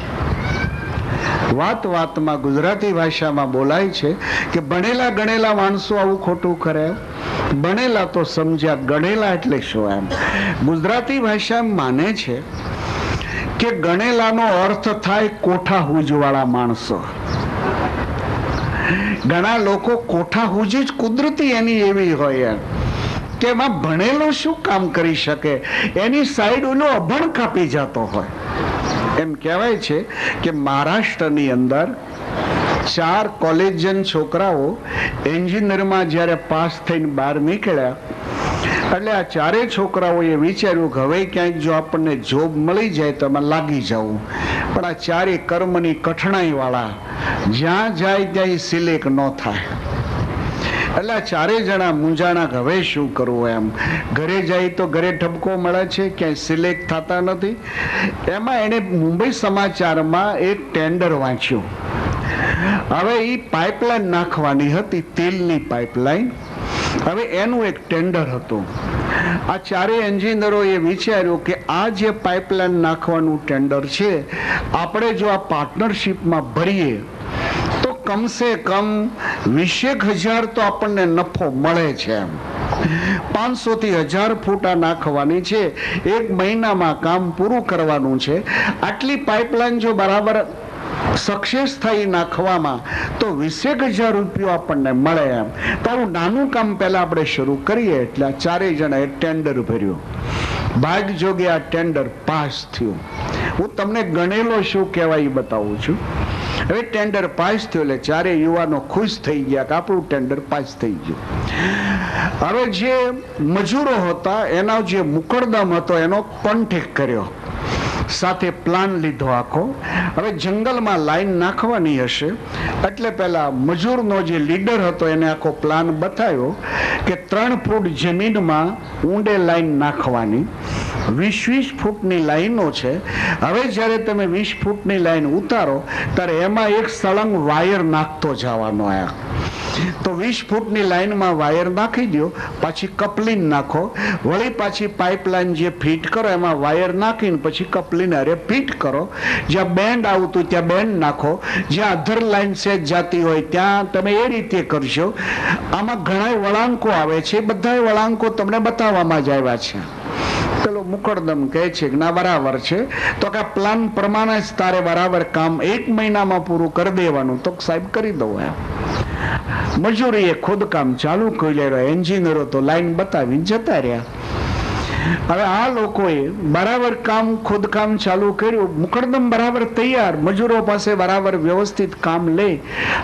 વાત વાતમાં ગુજરાતી ભાષામાં બોલાય છે કે ભણેલા ગણેલા માણસો આવું ખોટું કરે. ભણેલા તો સમજ્યા, ગણેલા એટલે શું? એમ ગુજરાતી ભાષા માને છે કે ગણેલાનો અર્થ થાય કોઠા હુજવાળા માણસો. ઘણા લોકો કોઠા હુજ જ કુદરતી એની એવી હોય કે એમાં ભણેલો શું કામ કરી શકે, એની સાઈડ ઓલો અભણ કાપી જતો હોય. એમ કહેવાય છે કે મહારાષ્ટ્રની અંદર 4 કોલેજિયન છોકરાઓ એન્જિનિયરમાં જ્યારે પાસ થઈને બહાર નીકળ્યા એટલે આ 4 છોકરાઓએ વિચાર્યું કે હવે ક્યાંક જો આપણને જોબ મળી જાય તો એમાં લાગી જવું. પણ આ 4 કર્મની કઠણાઈ વાળા, જ્યાં જાય ત્યાં સિલેક્ટ ન થાય. એટલે આ 4 જણા મૂંઝાણા કે હવે શું કરવું. એમ ઘરે જાય તો ઘરે ઠપકો મળે છે, ક્યાંય સિલેક્ટ થતા નથી. એમાં એને મુંબઈ સમાચારમાં એક ટેન્ડર વાંચ્યું. હવે એ પાઇપલાઇન નાખવાની હતી, તેલની પાઇપલાઇન. હવે એનું એક ટેન્ડર હતું. આ ચારેય એન્જિનિયરોએ વિચાર્યું કે આ જે પાઇપલાઇન નાખવાનું ટેન્ડર છે, આપણે જો આ પાર્ટનરશિપમાં ભરીએ તો કમસે કમ 20,000 તો આપણને નફો મળે છે. 500 થી 1000 ફૂટ આ નાખવાની છે, 1 મહિનામાં કામ પૂરું કરવાનું છે. આટલી પાઇપલાઇન જો બરાબર સક્સેસ થઈ નાખવામાં તો 20,000 રૂપિયા આપણને મળે એમ. તો આવું નાનું કામ પહેલા આપણે શરૂ કરીએ. એટલે આ ચારેય જણાએ ટેન્ડર ભર્યું. ભાગ જોગે આ ટેન્ડર પાસ થયું. હું તમને ગણેલો શું કહેવાય એ બતાવું છું. હવે ટેન્ડર પાસ થયું એટલે ચારે યુવાનો ખુશ થઈ ગયા કે આપણું ટેન્ડર પાસ થઈ ગયું. હવે જે મજૂરો હતા એનો જે મુકરદમ હતો એનો કોન્ટેક્ટ કર્યો, સાથે પ્લાન લીધો આખો. હવે જંગલમાં લાઈન નાખવાની હશે એટલે પેલા મજૂરનો જે લીડર હતો એને આખો પ્લાન બતાવ્યો કે 3 ફૂટ જમીનમાં ઊંડે લાઈન નાખવાની. 20-20 ફૂટની લાઈનો છે. હવે જ્યારે તમે 20 ફૂટની લાઈન ઉતારો ત્યારે એમાં એક સળંગ વાયર નાખતો જવાનો. તો 20 ફૂટની લાઈનમાં વાયર નાખી દો, પાછી કપલિંગ નાખો, વળી પાછી પાઇપલાઇન જે ફિટ કરો એમાં વાયર નાખીને પછી કપલિંગ અરે ફિટ કરો. જ્યાં બેન્ડ આવતું ત્યાં બેન્ડ નાખો, જ્યાં અધર લાઈન સેજ જાતી હોય ત્યાં તમે એ રીતે કરશો. આમાં ઘણા વળાંકો આવે છે, બધા વળાંકો તમને બતાવવામાં જ આવ્યા છે. પેલો મુકરદમ કહે છે કે ના બરાબર છે, તો કે પ્લાન પ્રમાણે જ તારે બરાબર કામ 1 મહિનામાં પૂરું કરી દેવાનું. તો સાહેબ કરી દઉં એમ. મજૂરીએ ખોદકામ ચાલુ કર્યું. એન્જિનિયરો તો લાઈન બતાવીને જતા રહ્યા. હવે આ લોકોએ બરાબર ખોદકામ ચાલુ કર્યું. મુકરદમ બરાબર તૈયાર, મજૂરો પાસે બરાબર વ્યવસ્થિત કામ લે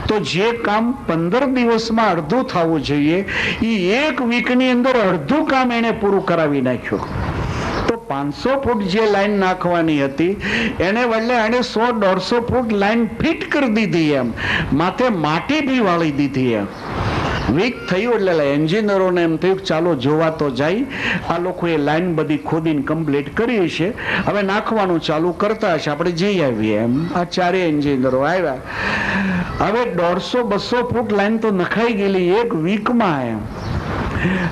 તો જે કામ 15 દિવસમાં અડધું થવું જોઈએ એ 1 વીકની અંદર અડધું કામ એને પૂરું કરાવી નાખ્યું. તો 500 ફૂટ જે લાઈન નાખવાની હતી એને બદલે એને 100-150 ફૂટ લાઈન ફિટ કરી દીધી. એમ માથે માટી બી વાળી દીધી. એમ વીક થયું એટલે એન્જિનિયરોને એમ થયું ચાલો જોવા તો જાય. આ લોકોએ લાઈન બધી ખોદીને કમ્પ્લીટ કરી છે, હવે નાખવાનું ચાલુ કરતા હશે, આપણે જઈ આવીએ એમ. આ ચારે એન્જિનિયરો આવ્યા. હવે 150-200 ફૂટ લાઈન તો નખાઈ ગયેલી 1 વીકમાં. એમ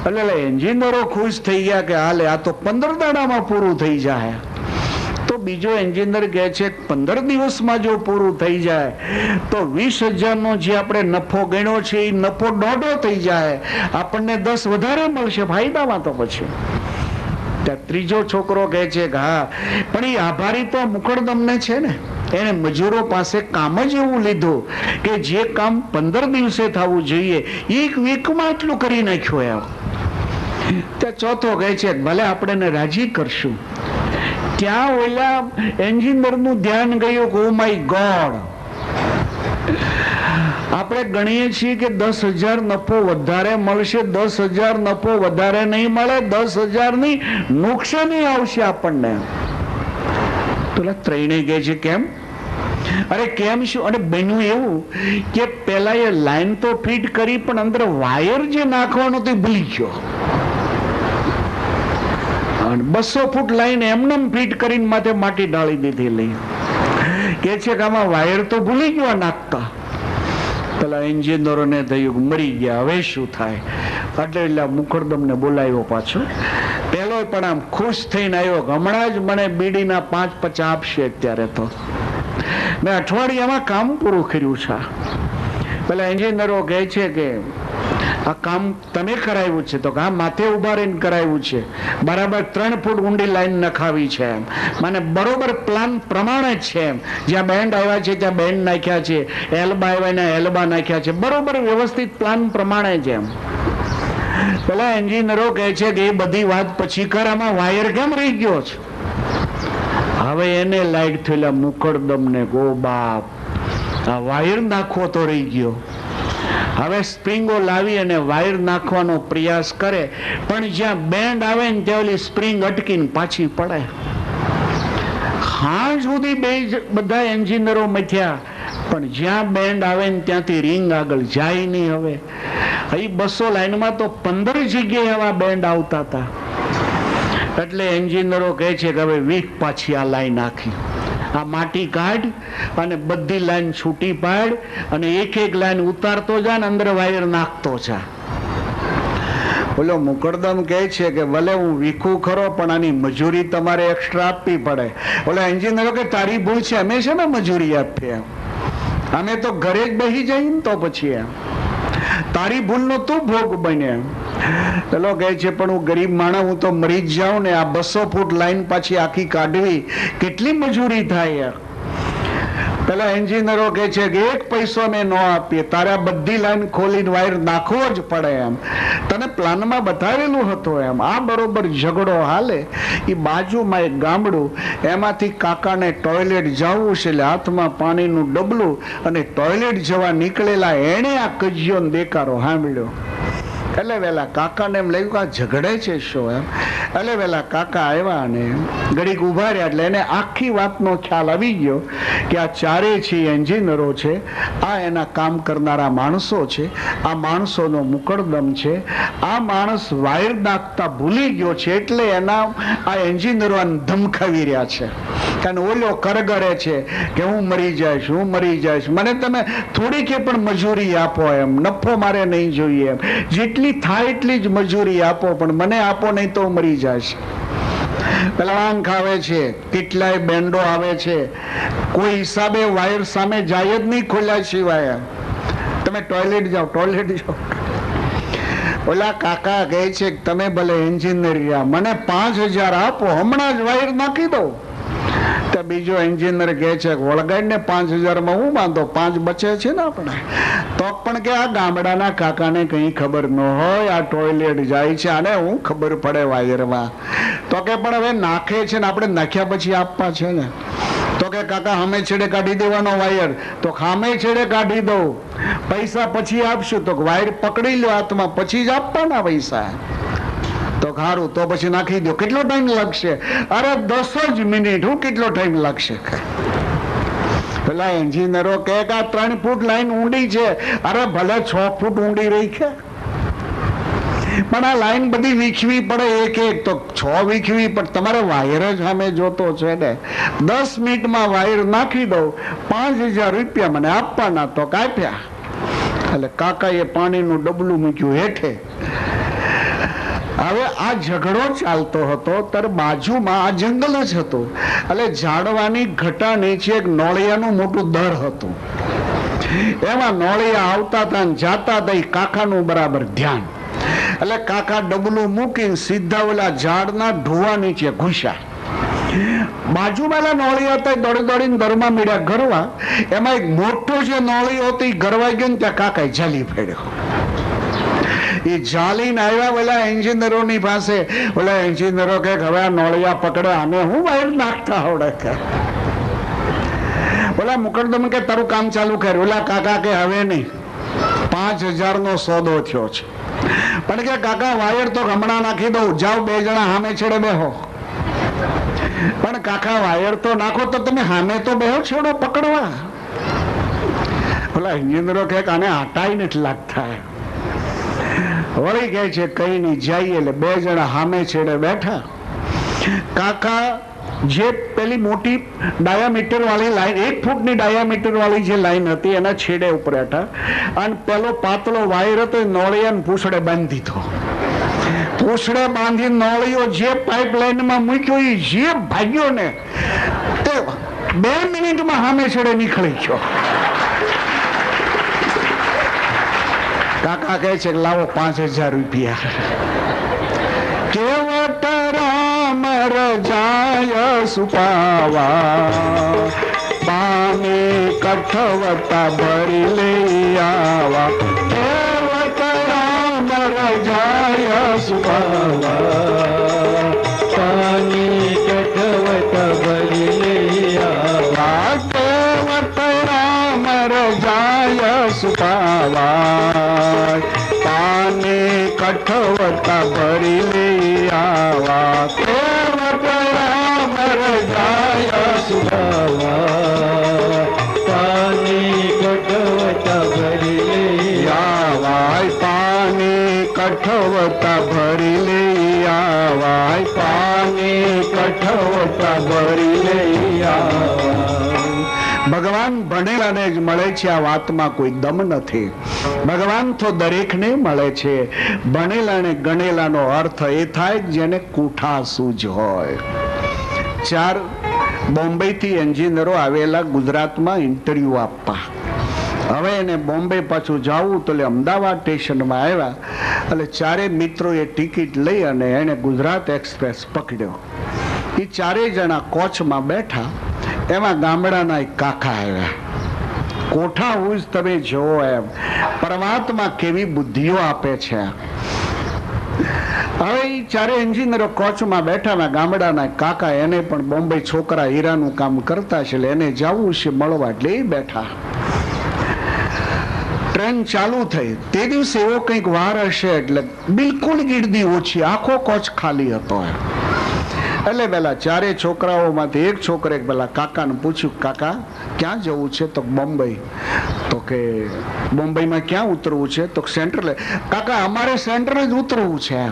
એટલે એન્જિનિયરો ખુશ થઈ ગયા કે હાલે આ તો 15 દાડામાં પૂરું થઈ જાય. તો બીજો એન્જિનિયર કહે છે 15 દિવસમાં જો પૂરું થઈ જાય તો 20,000 જે આપણે નફો ગણ્યો છે એ નફો 1.5 થઈ જાય, આપણને 10 વધારે મળશે ફાયદામાં. તો પછી ત્રીજો છોકરો કહે છે કે હા, પણ એ આભારી તો મુકરદમને છે ને, એને મજૂરો પાસે કામ જ એવું લીધું કે જે કામ 15 દિવસે થવું જોઈએ 1 વીકમાં એટલું કરી નાખ્યું. એમ ત્યાં ચોથો કહે છે ભલે આપણે એને રાજી કરશું. ત્યાં ઓલા એન્જિનિયર નું ધ્યાન ગયું કે ઓ માય ગોડ, આપણે ગણીએ છીએ કે 10,000 નફો વધારે મળશે, 10,000 નફો વધારે નહીં મળે, 10,000 ની નુકસાની આવશે આપણને. પેલા ત્રણેય કહે છે કેમ? અરે કેમ શું? અને બન્યું એવું કે પેલા એ લાઈન તો ફિટ કરી પણ અંદર વાયર જે નાખવાનો તે ભૂલી ગયો. 200 ફૂટ લાઈન એમને ફિટ કરીને માથે માટી ડાળી દીધી. કે છે કે આમાં વાયર તો ભૂલી ગયો નાખતા. પેલા એન્જિનિયરોને થયું મરી ગયા, હવે શું થાય? એટલે મુકરદમને બોલાવ્યો પાછો. પેલો પણ આમ ખુશ થઈને આવ્યો, હમણાં જ મને બીડીના 5-50 આપશે. અત્યારે તો મેં અઠવાડિયામાં કામ પૂરું કર્યું છે. પેલા એન્જિનિયરો કહે છે કે આ કામ તમે કરાવ્યું છે? તો હા, માથે ઉભા રહીને કરાવ્યું છે. બરાબર 3 ફૂટ ઊંડી લાઈન નખાવી છે. એમ મને બરોબર પ્લાન પ્રમાણે જ છે. એમ જ્યાં બેન્ડ આવ્યા છે ત્યાં બેન્ડ નાખ્યા છે, એલ્બા આવ્યા ને એલ્બા નાખ્યા છે, બરોબર વ્યવસ્થિત પ્લાન પ્રમાણે જ. એમ પેલા એન્જિનિયરો કહે છે કે એ બધી વાત પછી કર, આમાં વાયર કેમ રહી ગયો છે? હવે એને લાઈટ થયેલા મુકરદમને ગો બાપ, આ વાયર નાખવો તો રહી ગયો. હવે સ્પ્રિંગો લાવી અને વાયર નાખવાનો પ્રયાસ કરે પણ જ્યાં બેન્ડ આવે ને ત્યાં ઓલી સ્પ્રિંગ અટકીને પાછી પડે. હાં સુધી બધા એન્જિનિયરો મથ્યા પણ જ્યાં બેન્ડ આવે ને ત્યાંથી રિંગ આગળ જાય નહીં. હવે અહીં 200 લાઈનમાં તો 15 જગ્યાએ આવા બેન્ડ આવતા હતા. એટલે એન્જિનિયરો કહે છે કે હવે વીક પાછી આ લાઈન નાખી, આ માટી કાઢ અને બધી લાઈન છૂટી પાડ અને એક લાઈન ઉતારતો જા ને અંદર વાયર નાખતો જા. ઓલો મુકરદમ કહે છે કે ભલે હું વીખું ખરો પણ આની મજૂરી તમારે એક્સ્ટ્રા આપવી પડે. ઓલા એન્જિનિયરો કે તારી ભૂલ છે, અમે છે ને મજૂરી આપીએ, અમે તો ઘરે જ બેસી જઈએ ને, તો પછી તારી ભૂલનો તું ભોગ બને. પેલો કહે છે પણ હું ગરીબ માણસ, હું તો મરી જ જાઉં ને, આ 200 ફૂટ લાઈન પાછી આખી કાઢવી કેટલી મજૂરી થાય. પેલા એન્જિનિયરો કહે છે કે 1 પૈસો અમે ન આપીએ, તારે આ બધી લાઈન ખોલીને વાયર નાખવો જ પડે એમ, તને પ્લાનમાં બતાવેલું હતું એમ. આ બરોબર ઝઘડો હાલે. એ બાજુમાં એક ગામડું, એમાંથી કાકાને ટોયલેટ જવું છે, એટલે હાથમાં પાણીનું ડબલું અને ટોયલેટ જવા નીકળેલા એણે આ કજિયો ને દેકારો સાંભળ્યો. એટલે વેલા કાકાને એમ લાગ્યું કે આ ઝઘડે છે શું એમ. એટલે વેલા કાકા આવ્યા અને ઘડીક ઉભા રહ્યા, એટલે એને આખી વાતનો ખ્યાલ આવી ગયો કે આ ચારે છે એન્જિનિયરો છે, આ એના કામ કરનારા માણસો છે, આ માણસોનો મુકરદમ છે, આ માણસ વાયર નાખતા ભૂલી ગયો છે, એટલે એના આ એન્જિનિયરો ધમકાવી રહ્યા છે. કારણ ઓલો કરગરે છે કે હું મરી જઈશ, હું મરી જઈશ, મને તમે થોડીક પણ મજૂરી આપો એમ, નફો મારે નહીં જોઈએ એમ, જેટલી થાય એટલી જ મજૂરી આપો, પણ મને આપો નહીં તો મરી જાય. પેલા આંખ આવે છે, કેટલાય બેન્ડો આવે છે, કોઈ હિસાબે વાયર સામે જાય જ નહીં ખોલ્યા સિવાય. તમે ટોયલેટ જાઓ, ટોયલેટ જાઓ. ઓલા કાકા કહે છે કે તમે ભલે એન્જિનિયર રહ્યા, મને 5000 આપો, હમણાં જ વાયર નાખી દો. તો બીજો એન્જિનિયર કહે છે વળગાડીને 5000 માં હું બાંધો, 5 બચે છે ને આપણે. તો પણ કે આ ગામડાના કાકાને કઈ ખબર ન હોય, આ ટોયલેટ જાય છે, આને હું ખબર પડે વાયરમાં. તો કે પણ હવે નાખે છે ને આપણે નાખ્યા પછી આપવા છે ને. તો કે કાકા સામે છેડે કાઢી દેવાનો વાયર. તો સામે છેડે કાઢી દો, પૈસા પછી આપશું. તો વાયર પકડી લો હાથમાં, પછી જ આપવાના પૈસા. તો ખારું, તો પછી નાખી દો. કેટલો ટાઈમ લાગશે? અરે 10 જ મિનિટ. હું કેટલો ટાઈમ લાગશે? પેલા એન્જિનિયરો કે 3 ફૂટ લાઈન ઊંડી છે. અરે ભલે 6 ફૂટ ઊંડી રહી છે, પણ આ લાઈન બધી વીખવી પડે એક એક. તો 6 વીખવી પણ તમારે વાયર જ સામે જોતો છે ને. 10 મિનિટમાં વાયર નાખી દઉં, 5000 રૂપિયા મને આપવાના. તો કાપ્યા. એટલે કાકાએ પાણીનું ડબલું મૂક્યું હેઠે. હવે આ ઝઘડો ચાલતો હતો, ત્યારે બાજુમાં આ જંગલ જ હતું, એટલે ઝાડવાની ઘટા નીચે એક નોળિયાનું મોટું દર હતું. એમાં નોળિયા આવતા હતા ને જાતા હતા, એ કાકાનું બરાબર ધ્યાન. એટલે કાકા ડબલું મૂકીને સીધા ઓલા ઝાડના ઢોવા નીચે ઘૂસ્યા. બાજુમાં નોળિયા હતા, દોડી દોડીને દરમાં મીડ્યા ગરવા. એમાં એક મોટો જે નોળિયો હતો એ ગરવાઈ ગયો ને ત્યાં કાકાએ જાલી ફેડ્યો. એ જાલીને આવ્યા ઓલા એન્જિનિયરોની પાસે. ઓલા એન્જિનિયરો કે હવે આ નોળિયા પકડે, આને હું વાયર નાખતા આવડે કે. ઓલા મુકરદમ કે તારું કામ ચાલુ કર. ઓલા કાકા કે હવે નહીં, 5000 નો સોદો થયો છે. પણ કે કાકા વાયર તો હમણાં નાખી દઉં, જાઓ 2 જણા સામે છેડે બેહો. પણ કાકા વાયર તો નાખો તો તમે સામે તો બેહો છેડો પકડવા. ઓલા એન્જિનિયરો કે આને આટાઈ નથી લાગતા. વળી કહે છે કઈ નહીં, જઈએ. એટલે 2 જણા સામે છેડે બેઠા. કાકા જે પેલી મોટી ડાયામીટર વાળી લાઈન, 1 ફૂટની ડાયામીટર વાળી જે લાઈન હતી, એના છેડે ઉપર બેઠા. અને પેલો પાતળો વાયર હતો નોળિયાને પૂછડે બાંધી દીધો. પૂછડે બાંધી નોળિયો જે પાઇપલાઈનમાં મૂક્યો, એ જે ભાગ્યો ને તે 2 મિનિટમાં સામે છેડે નીકળી ગયો. કાકા કહે છે લાવો 5000 રૂપિયા. કેવટ રામ રજાય સુપાવા, પાણી કઠવતા ભરી લઈ આવા. કેવટ રામ રજાય સુપાવા, પાણી કઠવતા ભરી લઈ આવા. કેવટ રામ રજાય સુપાવા, પાણી કઠવતા ભરી લઈ આવા. કેવટ રામ રજાય સુપાવા, પાણી કઠવતા ભરી લઈ આવા. પાણી કઠવતા ભરી લઈ આવા. પાણી કઠવતા ભરી લઈ આવા. ભગવાન ભણેલાને જ મળે છે, આ વાતમાં કોઈ દમ નથી. ભગવાન તો દરેકને મળે છે. ભણેલાને ગણેલાનો અર્થ એ થાય જેને કુઠા સૂઝ હોય. 4 બોમ્બેથી એન્જિનિયરો આવેલા ગુજરાતમાં ઇન્ટરવ્યુ આપવા. હવે એને બોમ્બે પાછું જવું તો અમદાવાદ સ્ટેશનમાં આવ્યા એટલે 4 મિત્રોએ ટિકિટ લઈ અને એને ગુજરાત એક્સપ્રેસ પકડ્યો. એ 4 જણા કોચમાં બેઠા. એમાં ગામડાના એક કાકા આવ્યા. કોઠા હુજ તમે જોવો એમ પરમાત્મા કેવી બુદ્ધિઓ આપે છે. હવે એ 4 એન્જિનિયરો કોચમાં બેઠા. ગામડાના કાકા એને પણ બોમ્બે છોકરા હીરાનું કામ કરતા છે એટલે એને જવું છે મળવા એટલે એ બેઠા. ટ્રેન ચાલુ થઈ તે દિવસે એવો કંઈક વાર હશે એટલે બિલકુલ ગીર્દી ઓછી, આખો કોચ ખાલી હતો. એટલે પેલા 4 છોકરાઓમાંથી એક છોકરે પેલા કાકાને પૂછ્યું, કાકા ક્યાં જવું છે? તો બોમ્બે. તો કે બોમ્બેમાં ક્યાં ઉતરવું છે? તો સેન્ટ્રલ. કાકા અમારે સેન્ટ્રલ જ ઉતરવું છે.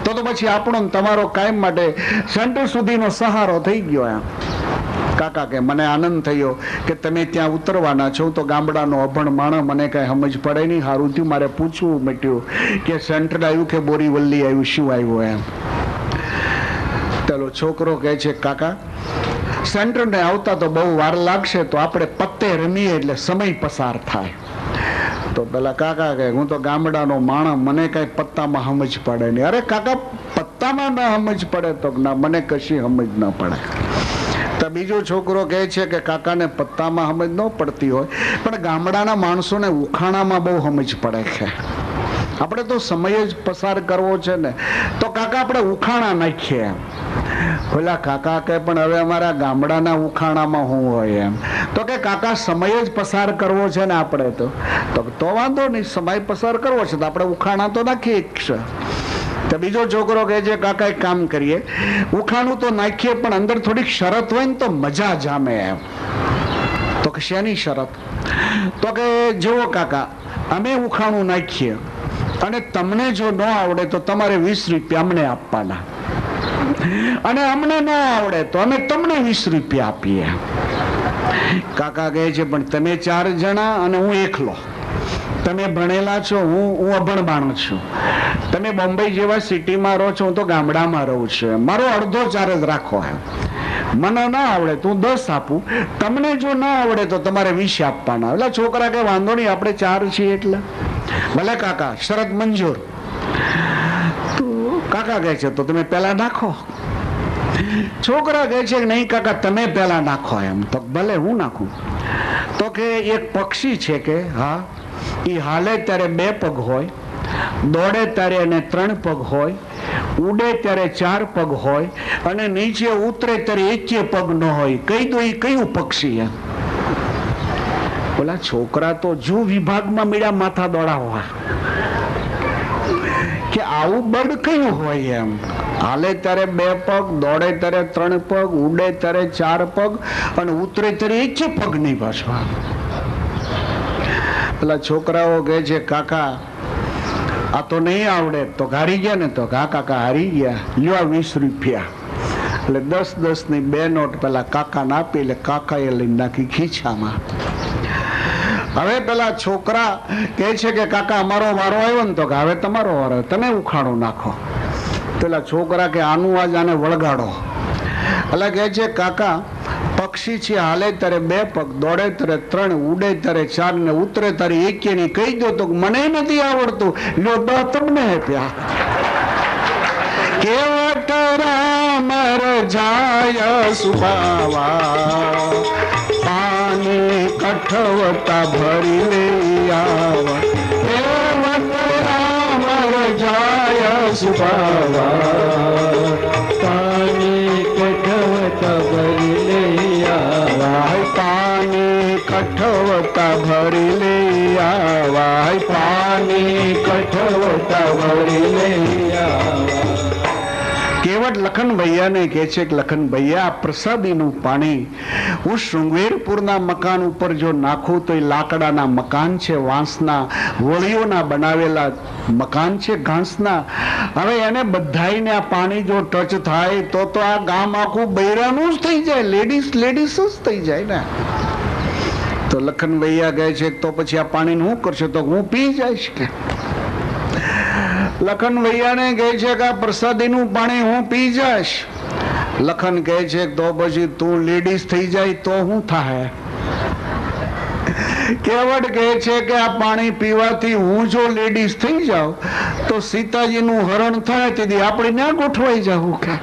તો પછી આપણો તમારો કાયમ માટે સેન્ટ્રલ સુધીનો સહારો થઈ ગયો. એમ કાકા કે મને આનંદ થયો કે તમે ત્યાં ઉતરવાના છો. તો ગામડાનો અભણ માણસ, મને કઈ સમજ પડે નહીં. સારું થયું મારે પૂછવું મટ્યું કે સેન્ટ્રલ આવ્યું કે બોરીવલ્લી આવ્યું, શું આવ્યું? એમ પેલો છોકરો કહે છે, કાકા સેન્ટ્રલ ને આવતા તો બહુ વાર લાગશે, તો આપણે પત્તે રમીએ એટલે સમય પસાર થાય. તો પેલા કાકા કહે, હું તો ગામડાનો માણસ, મને કઈ પત્તામાં સમજ પડે નહીં. અરે કાકા પત્તામાં ના સમજ પડે? તો ના, મને કશી સમજ ના પડે. તો બીજો છોકરો કહે છે કે કાકાને પત્તામાં સમજ ન પડતી હોય પણ ગામડાના માણસોને ઉખાણામાં બહુ સમજ પડે છે. આપણે તો સમય જ પસાર કરવો છે ને, તો કાકા આપણે ઉખાણા નાખીએ. પેલા કાકા કે પણ હવે અમારા ગામડાના ઉખાણામાં શું હોય? એમ તો કે કાકા સમય જ પસાર કરવો છે ને આપણે તો વાંધો નહીં, સમય પસાર કરવો છે તો આપણે ઉખાણા તો નાખીએ છે. તો બીજો છોકરો કહે છે, કાકા એક કામ કરીએ, ઉખાણું તો નાખીએ પણ અંદર થોડીક શરત હોય ને તો મજા જામે. એમ તો કે શેની શરત? તો કે જુઓ કાકા, અમે ઉખાણું નાખીએ અને તમને જો ન આવડે તો તમારે 20 રૂપિયા અમને આપવાના, અને અમને ન આવડે તો અમે તમને 20 રૂપિયા આપીએ. કાકા કહે છે, પણ તમે 4 જણા અને હું એકલો. તમે ભણેલા છો, હું અભણ માણસ છું. તમે બોમ્બે જેવા સિટીમાં રહો છો, હું તો ગામડામાં રહું છું. મારો અડધો ચાર્જ રાખો. મને ના આવડે તો હું 10 આપું, તમને જો ના આવડે તો તમારે 20 આપવાના. એટલે છોકરા કે વાંધો નહીં, આપણે 4 છીએ એટલે ભલે કાકા, શરત મંજૂર. તો કાકા કહે છે, તો તમે પેલા નાખો. છોકરા કહે છે નહીં કાકા, તમે પેલા નાખો. એમ તો ભલે હું નાખું. તો કે એક પક્ષી છે કે હા, એ હાલે ત્યારે 2 પગ હોય, દોડે ત્યારે એને 3 પગ હોય, ઉડે ત્યારે 4 પગ હોય, અને નીચે ઉતરે ત્યારે 1 પગ ન હોય. કહી દો એ કયું પક્ષી? એમ ઓલા છોકરા તો જુ વિભાગમાં મીડા માથા દોડાવવા કે આવું બર્ડ કયું હોય? એમ હાલે ત્યારે 2 પગ, દોડે ત્યારે 3 પગ, ઉડે ત્યારે 4 પગ, અને ઉતરે ત્યારે 1 પગ નહીં પાછવા. પેલા છોકરાઓ કહે છે, કાકા આ તો નહીં આવડે. તો હારી ગયા ને? તો કાકા હારી ગયા, લ્યો 20 રૂપિયા. એટલે 10-10 ની 2 નોટ પેલા કાકાને આપી. એટલે કાકાએ લઈને નાખી ખીચામાં. હવે પેલા છોકરા કહે છે કે કાકા અમારો વારો આવ્યો ને? તો હવે તમારો વારો, તમે ઉખાણો નાખો. પેલા છોકરા કે આનું આજ આને વળગાડો. એટલે કહે છે, કાકા પક્ષી છે, હાલે ત્યારે 2 પગ, દોડે ત્યારે 3, ઉડે ત્યારે 4, ને ઉતરે ત્યારે 1 ની. કહી દો તો મને નથી આવડતું, લો 10 તમને આપ્યા. કેવટ રામ રજાય સુભાવા, પાણી કઠવતા ભરી લઈ આવા. કેવટ રામ રજાય સુભાવા, પાણી કઠવતા ભરી લઈ આવા. પાણી કઠવતા ભરી લઈ આવા. પાણી કઠવતા ભરી લઈ આવા. કેવટ લખન ભૈયાને કહે છે કે લખન ભૈયા, પ્રસાદીનું પાણી હું શૃંગવેરપુરના મકાન ઉપર જો નાખું તો એ લાકડાના મકાન છે, વાંસના વળીઓના બનાવેલા મકાન છે, ઘાસના. હવે એને બધાઈને આ પાણી જો ટચ થાય તો આ ગામ આખું બૈરાનું જ થઈ જાય, લેડીઝ જ થઈ જાય ને. તો લખનવૈયા કહે છે તો પછી આ પાણી શું કરશો? તો હું પી જઈશ કે. લખનવૈયાને કહે છે કે આ પ્રસાદીનું પાણી હું પી જઈશ. લખન કહે છે તો પછી તું લેડીઝ થઈ જાય તો શું થાય? કેવટ કહે છે કે આ પાણી પીવાથી હું જો લેડીઝ થઈ જાઉં તો સીતાજીનું હરણ થાય તેથી આપણે ના ગોઠવાઈ જવું કે.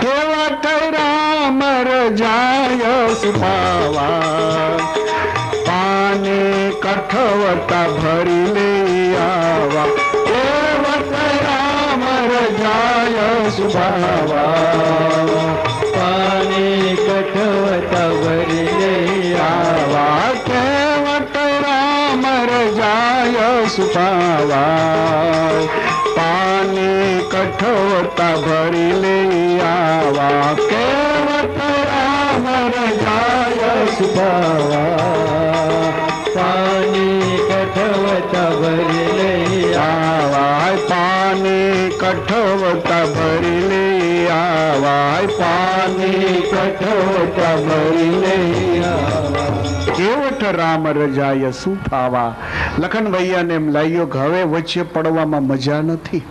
કેવટ રામ રજાય સુપાવા પાણી કઠવટા ભરી લઈ આવા. કેવટ રામ રજાય સુપાવા પાણી કઠવટા ભરી લઈ આવા. કેવટ રામ રજાય સુપાવા પાણી કઠવટા ભરી લઈ આવા. કેવટ રામ રજાય સુભાવા પાણી કઠવટા ભરી લઈ આવા. પાણી કઠવટા ભરી લઈ આવા. પાણી કઠવટા ભરી લઈ આવા. કેવટ રામ રજાય સુફાવા. લખનવૈયાને એમ લાગ્યો કે હવે વચ્ચે પડવામાં મજા નથી.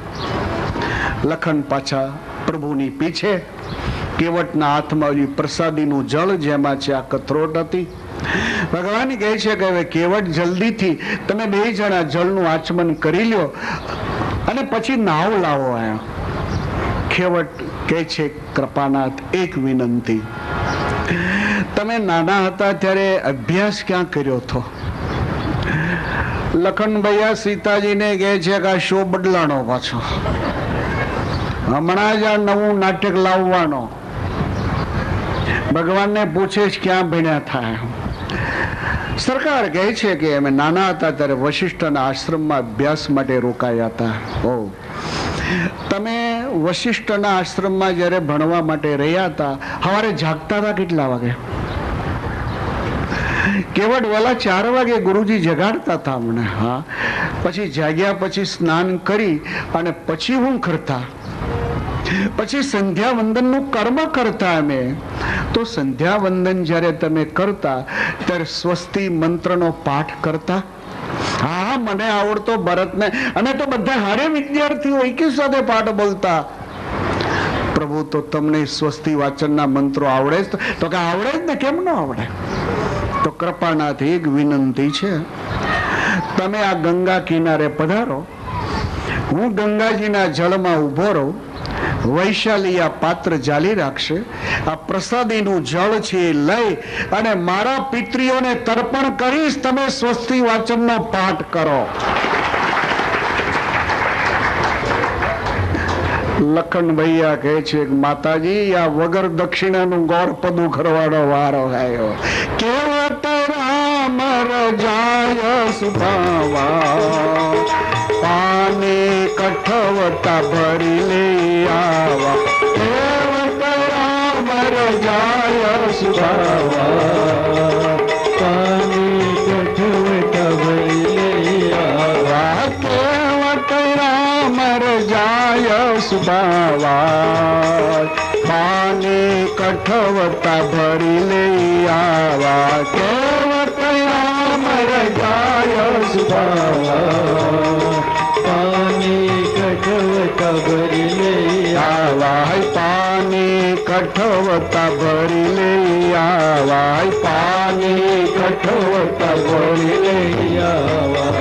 લખન પાછા પ્રભુની પીછે. કેવટના હાથમાં ઓલી પ્રસાદીનું જળ જેમાં છે આ કથરોટ હતી. ભગવાન કહે છે કે હવે કેવટ જલ્દીથી તમે બે જણા જળનું આચમન કરી લ્યો અને પછી નાવ લાવો. કેવટ કહે છે કૃપાનાથ એક વિનંતી. તમે નાના હતા ત્યારે અભ્યાસ ક્યાં કર્યો હતો? લખનભૈયા સીતાજીને કહે છે કે આ શો બદલાણો પાછો, હમણાં જ આ નવું નાટક લાવવાનો. ભગવાનને પૂછે છે ક્યાં ભણ્યા થાય? સરકાર કહે છે કે અમે નાના હતા ત્યારે વશિષ્ઠના આશ્રમમાં અભ્યાસ માટે રોકાયા હતા. ઓ તમે વશિષ્ઠના આશ્રમમાં જ્યારે ભણવા માટે રહ્યા હતા સવારે જાગતા હતા કેટલા વાગે? કેવટ વહેલા 4 વાગે ગુરુજી જગાડતા હતા અમને. હા, પછી જાગ્યા પછી સ્નાન કરી અને પછી હું કરતા, પછી સંધ્યા વંદનનું કર્મ કરતા. અમે તો સંધ્યા વંદન જ્યારે તમે કરતા ત્યારે સ્વસ્તિ મંત્રનો પાઠ કરતા. હા, મને આવડતો ભરતને. અમે તો બધા હારે વિદ્યાર્થીઓ એકી સાથે પાઠ બોલતા. પ્રભુ તો તમને સ્વસ્તિ વાચનના મંત્રો આવડે જ? તો કે આવડે જ ને, કેમ ન આવડે? તો કૃપાનાથ એક વિનંતી છે, તમે આ ગંગા કિનારે પધારો, હું ગંગાજીના જળમાં ઉભો રહું, વૈશાલી આ પાત્ર જાલી રાખશે, આ પ્રસાદીનું જળ છે એ લઈ અને મારા પિતરીઓને તર્પણ કરીશ, તમે સ્વસ્તિ વાચનનો પાઠ કરો. લખનભૈયા કહે છે માતાજી આ વગર દક્ષિણાનું ગોળ પદું કરવાનો વારો આવ્યો. કેવટ રામ રજાય સુભાવા પાણી કઠવટા ભરી લઈ આવા. કેવટ રામ રજાય સુભાવા પાણી કઠવટા ભરી લઈ આવા. કેવટ રામ રજાય સુભાવા પાણી કઠવટા ભરી લઈ આવા. કેવટ રામ રજાય સુભાવા પાણી કઠવટા ભરી લઈ આવા. પાણી કઠવટા ભરી લઈ આવા. પાણી કઠવટા ભરી લઈ આવા.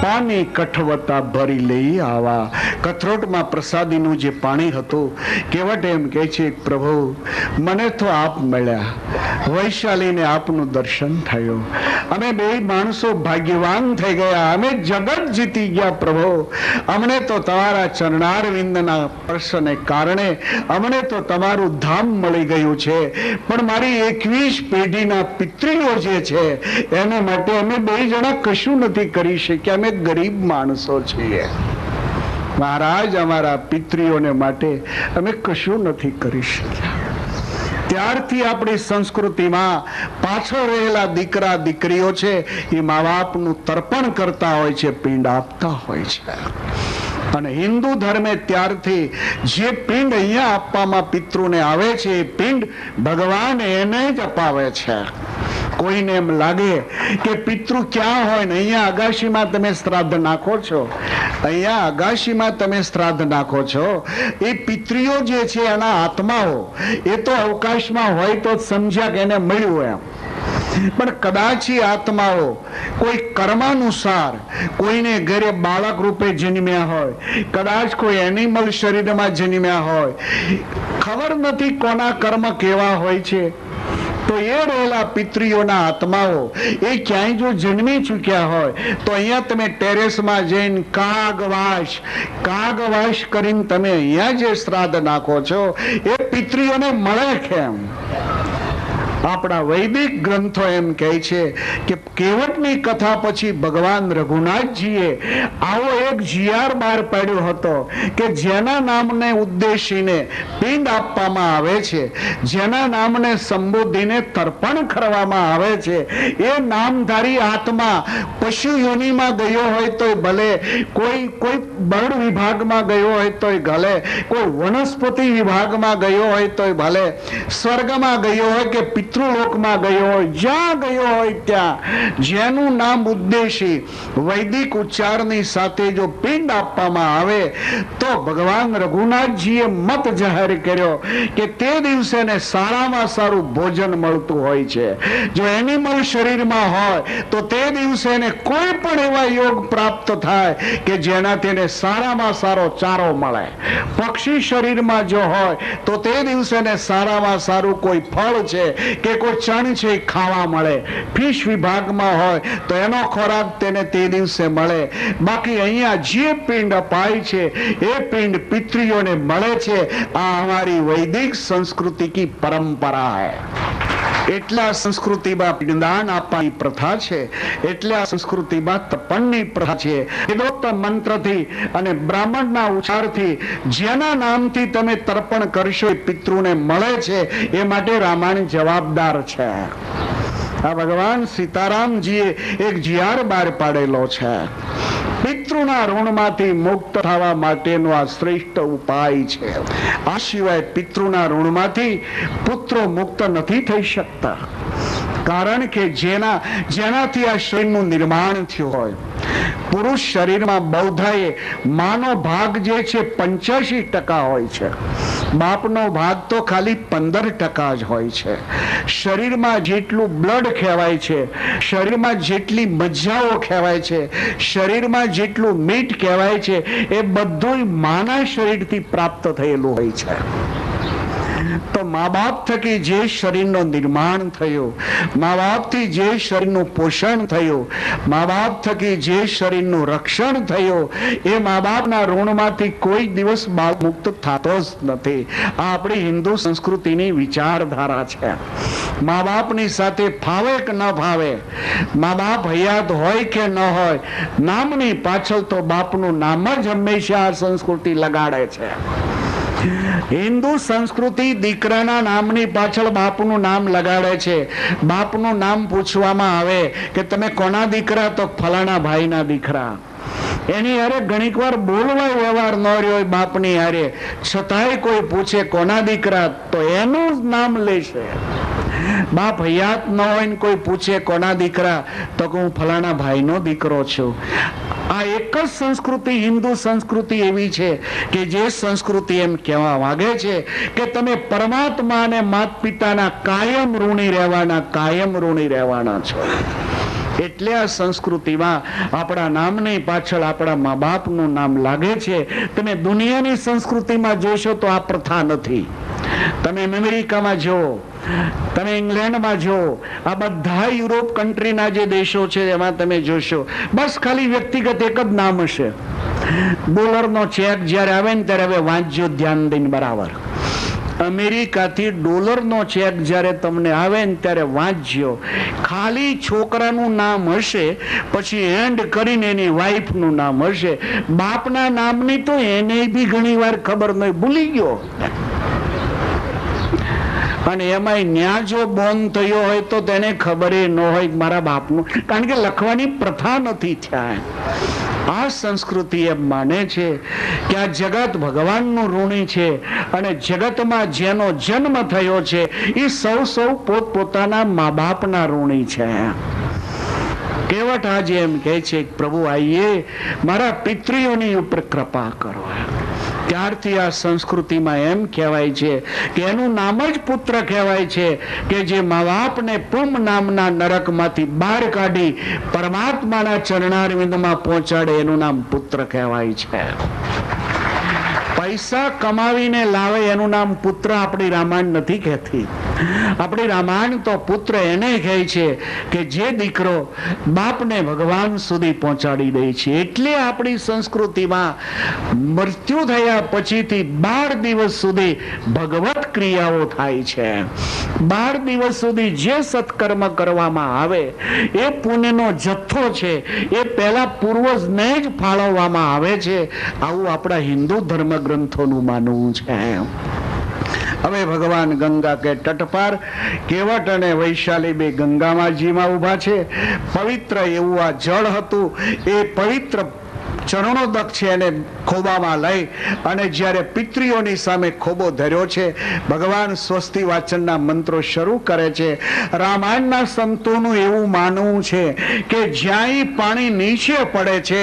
પાણી કઠવટા ભરી લઈ આવા. કથરોટમાં પ્રસાદીનું જે પાણી હતું, કેવટ એમ કહે છે પ્રભુ મને તો આપ મળ્યા, વૈશાલીને આપનું દર્શન થયું, અમે બે માણસો ભાગ્યવાન થઈ ગયા, અમે જગત જીતી ગયા. પ્રભુ અમને તો તમારા ચરણારવિંદના સ્પર્શને કારણે અમને તો તમારું ધામ મળી ગયું છે, પણ મારી 21 પેઢીના પિતરીઓ જે છે એના માટે અમે બે જણા કશું નથી કરી શક્યા. અમે ગરીબ માણસો છીએ મહારાજ, અમારા પિતરીઓને માટે અમે કશું નથી કરી શક્યા. ત્યારથી આપણી સંસ્કૃતિમાં પાછળ રહેલા દીકરા દીકરીઓ છે એ મા બાપનું તર્પણ કરતા હોય છે, પિંડ આપતા હોય છે. અને હિન્દુ ધર્મે ત્યારથી જે પિંડ અહીંયા આપવામાં પિતૃને આવે છે એ પિંડ ભગવાન એને જ અપાવે છે. કોઈને એમ લાગે કે પિતૃ ક્યાં હોય ને અહીંયા અગાશીમાં તમે શ્રાદ્ધ નાખો છો, અહીંયા અગાશીમાં તમે શ્રાદ્ધ નાખો છો, એ પિતૃઓ જે છે એના આત્માઓ એ તો અવકાશમાં હોય તો જ સમજ્યા કે એને મળ્યું એમ. પણ કદાચ એ આત્માઓ કોઈ કર્માનુસાર કોઈને ઘરે બાળક રૂપે જન્મ્યા હોય, કદાચ કોઈ એનિમલ શરીરમાં જન્મ્યા હોય, ખબર નથી કોના કર્મ કેવા હોય છે, તો એ રહેલા પિતૃઓના આત્માઓ એ ક્યાંય જો જન્મી ચૂક્યા હોય તો અહીંયા તમે ટેરેસમાં જઈને કાગવાસ કરીને તમે અહીંયા જે શ્રાદ્ધ નાખો છો એ પિતૃઓને મળે કેમ? આપણા વૈદિક ગ્રંથો એમ કહે છે કે કેવટની કથા પછી ભગવાન રઘુનાથજીએ આવો એક જીઆર બહાર પાડ્યો હતો કે જેના નામને ઉદ્દેશીને પિંડ આપવામાં આવે છે, જેના નામને સંબોધીને તર્પણ કરવામાં આવે છે, એ નામધારી આત્મા પશુ યોનિમાં ગયો હોય તો ભલે, કોઈ બર્ડ વિભાગમાં ગયો હોય તો ભલે, કોઈ વનસ્પતિ વિભાગમાં ગયો હોય તો ભલે, સ્વર્ગમાં ગયો હોય કે પિતૃલોકમાં ગયો હોય, જ્યાં ગયો હોય ત્યાં જેનું નામ ઉદ્દેશી વૈદિક ઉચ્ચારની સાથે જો પિંડ આપવામાં આવે તો ભગવાન રઘુનાથજીએ મત જાહેર કર્યો કે તે દિવસે ને સારામાં સારું ભોજન મળતું હોય છે. જો એનિમલ શરીરમાં હોય તો તે દિવસે ને કોઈ પણ એવા યોગ પ્રાપ્ત થાય કે જેનાથી એને સારામાં સારો ચારો મળે. પક્ષી શરીરમાં જો હોય તો તે દિવસે ને સારામાં સારું કોઈ ફળ છે કે કોઈ ચણ છે ખાવા મળે. ફિશ વિભાગમાં હોય તો એનો ખોરાક તેને તે દિવસે મળે. બાકી અહીંયા જે પિંડ અપાય છે એ પિંડ પિતૃઓને મળે છે. આ हमारी वैदिक संस्कृति की परंपरा है. એટલા સંસ્કૃતિમાં પિંડદાન આપવાની પ્રથા છે, એટલા સંસ્કૃતિમાં તર્પણની પ્રથા છે. વેદોક્ત મંત્રથી અને બ્રાહ્મણના ઉચ્ચારથી જેના નામથી તમે તર્પણ કરશો એ પિતૃને મળે છે. એ માટે રામાયણ જવાબદાર છે. આ ભગવાન સીતારામજીએ એક જીઆર બહાર પાડેલો છે. પિતૃના ઋણમાંથી મુક્ત થવા માટેનો આ શ્રેષ્ઠ ઉપાય છે. આ સિવાય પિતૃના ઋણમાંથી પુત્રો મુક્ત નથી થઈ શકતા. કારણ કે જેનાથી આ શરીરનું નિર્માણ થયું હોય, પુરુષ શરીરમાં બૌદ્ધાએ માનો ભાગ જે છે 85% હોય છે, બાપનો ભાગ તો ખાલી 15% જ હોય છે. શરીરમાં જેટલું બ્લડ કહેવાય છે, શરીરમાં જેટલી મજ્જાઓ કહેવાય છે, શરીરમાં જેટલું મીઠ કહેવાય છે, એ બધું માના શરીરથી પ્રાપ્ત થયેલું હોય છે. તો મા બાપ થકી જે શરીરનું નિર્માણ થયું, મા બાપથી જે શરીરનું પોષણ થયું, મા બાપ થકી જે શરીરનું રક્ષણ થયું, એ મા બાપના ઋણમાંથી કોઈ દિવસ બાળ મુક્ત થતો જ નથી. આ આપણી હિન્દુ સંસ્કૃતિની વિચારધારા છે. મા બાપની સાથે ફાવે કે ન ફાવે, મા બાપ હયાત હોય કે ન હોય, નામની પાછળ તો બાપનું નામ જ હંમેશા આ સંસ્કૃતિ લગાડે છે. હિન્દુ સંસ્કૃતિ દીકરાના નામની પાછળ બાપનું નામ લગાડે છે. બાપનું નામ પૂછવામાં આવે કે તમે કોના દીકરા, તો ફલાણા ભાઈના દીકરા. એની હારે ઘણીક વાર બોલવા વ્યવહાર ન રહ્યો બાપની હારે, છતાંય કોઈ પૂછે કોના દીકરા, તો એનું જ નામ લેશે. બાપ હયાત ન હોય ને કોઈ પૂછે કોના દીકરા, તો હું ફલાણા ભાઈનો દીકરો છું. આ એક જ સંસ્કૃતિ, હિન્દુ સંસ્કૃતિ એવી છે કે જે સંસ્કૃતિ એમ કહેવા માંગે છે કે તમે પરમાત્મા અને માતા પિતાના કાયમ ઋણી રહેવાના છો. એટલે આ સંસ્કૃતિમાં આપણા નામની પાછળ આપણા મા બાપનું નામ લાગે છે. તમે દુનિયાની સંસ્કૃતિમાં જોશો તો આ પ્રથા નથી. તમે અમેરિકામાં જુઓ, તમે ઇંગ્લેન્ડમાં જુઓ, આ બધા યુરોપ કન્ટ્રીના જે દેશો છે એમાં તમે જોશો બસ ખાલી વ્યક્તિગત એક જ નામ હશે. ડોલરનો ચેક જયારે આવે ને ત્યારે હવે વાંચજો ધ્યાન દઈને બરાબર. અમેરિકાથી ડોલરનો ચેક જ્યારે તમને આવે ને ત્યારે વાંચજો, ખાલી છોકરાનું નામ હશે, પછી એન્ડ કરીને એની વાઈફનું નામ હશે. બાપના નામની તો એને બી ઘણી વાર ખબર નહીં, ભૂલી ગયો. અને એમાંય ન્યા જો બોન થયો હોય તો તેને ખબર ન હોય મારા બાપનું, કારણ કે લખવાની પ્રથા નથી થયા. આ સંસ્કૃતિ એમ માને છે કે આ જગત ભગવાનનું ઋણી છે અને જગતમાં જેનો જન્મ થયો છે એ સૌ પોતપોતાના મા બાપના ઋણી છે. કેવટ આજે એમ કહે છે પ્રભુ આઈએ મારા પિતૃઓની ઉપર કૃપા કરો. ત્યારથી આ સંસ્કૃતિમાં એમ કહેવાય છે કે એનું નામ જ પુત્ર કહેવાય છે કે જે મા બાપને પુમ નામના નરકમાંથી બહાર કાઢી પરમાત્માના ચરણારવિંદમાં પહોંચાડે એનું નામ પુત્ર કહેવાય છે. પૈસા કમાવીને લાવે એનું નામ પુત્ર આપણી રામાયણ નથી કહેતી. આપણી રામાયણ તો પુત્ર એને કહે છે કે જે દીકરો બાપને ભગવાન સુધી પહોંચાડી દે છે. એટલે આપણી સંસ્કૃતિમાં મૃત્યુ થયા પછીથી 12 દિવસ સુધી ભગવત ક્રિયાઓ થાય છે. 12 દિવસ સુધી જે સત્કર્મ કરવામાં આવે એ પુણ્યનો જથ્થો છે એ પહેલા પૂર્વજને જ ફાળવવામાં આવે છે. આવું આપણા હિન્દુ ધર્મ ગ્રંથોનું માનવું છે. હવે ભગવાન ગંગા કે તટ પર કેવટ અને વૈશાલી બે ગંગામાજીમાં ઉભા છે. પવિત્ર એવું આ જળ હતું. એ પવિત્ર ચરણોદક છે એને ખોબામાં લઈ અને જ્યારે પિતૃઓની સામે ખોબો ધર્યો છે ભગવાન સ્વસ્તિ વાચનના મંત્રો શરૂ કરે છે. રામાયણના સંતોનું એવું માનવું છે કે જ્યાં પાણી નીચે પડે છે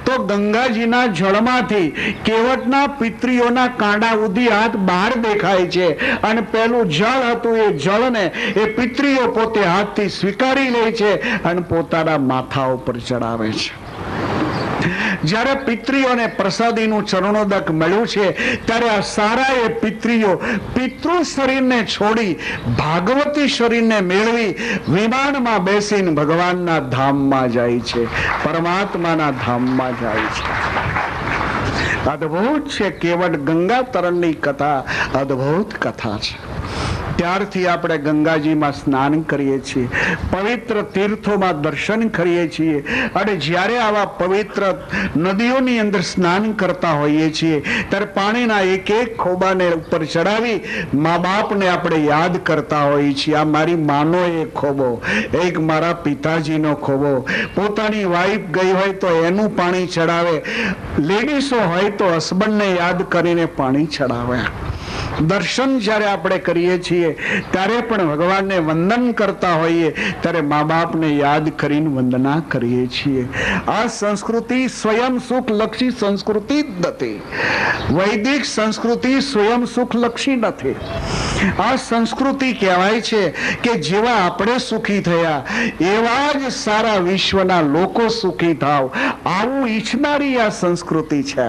તો ગંગાજીના જળમાંથી કેવટના પિતૃઓના કાંડા ઉધી હાથ બહાર દેખાય છે અને પેલું જળ હતું એ જળને એ પિતૃઓ પોતે હાથથી સ્વીકારી લે છે અને પોતાના માથા ઉપર ચડાવે છે. જ્યારે પિતૃઓને પ્રસાદીનું ચરણોદક મળ્યું છે ત્યારે આ સારા એ પિતૃઓ પિતૃ શરીરને છોડી ભાગવતી શરીરને મેળવી વિમાનમાં બેસીને ભગવાનના ધામમાં જાય છે, પરમાત્માના ધામમાં જાય છે. અદ્ભુત છે. કેવટ ગંગા તરણની કથા અદ્ભુત કથા છે. ત્યારથી આપણે ગંગાજીમાં સ્નાન કરીએ છીએ, પવિત્ર તીર્થોમાં દર્શન કરીએ છીએ અને જ્યારે આવા પવિત્ર નદીઓની અંદર સ્નાન કરતા હોઈએ છીએ ત્યારે પાણીના એક એક ખોબાને ઉપર ચડાવી મા બાપને આપણે યાદ કરતા હોઈએ છીએ. આ મારી માનો એક ખોબો, એક મારા પિતાજીનો ખોબો. પોતાની વાઈફ ગઈ હોય તો એનું પાણી ચડાવે, લેડીઝો હોય તો હસબન્ડને યાદ કરીને પાણી ચડાવે. દર્શન જ્યારે આપણે કરીએ છીએ ત્યારે પણ ભગવાનને વંદન કરતા હોઈએ ત્યારે મા બાપને યાદ કરીને વંદના કરીએ છીએ. આ સંસ્કૃતિ સ્વયં સુખ લક્ષી સંસ્કૃતિ જ નથી. વૈદિક સંસ્કૃતિ સ્વયં સુખ લક્ષી નથી. આ સંસ્કૃતિ કહેવાય છે કે જેવા આપણે સુખી થયા એવા જ સારા વિશ્વના લોકો સુખી થાવ આવું ઈચ્છનારી આ સંસ્કૃતિ છે.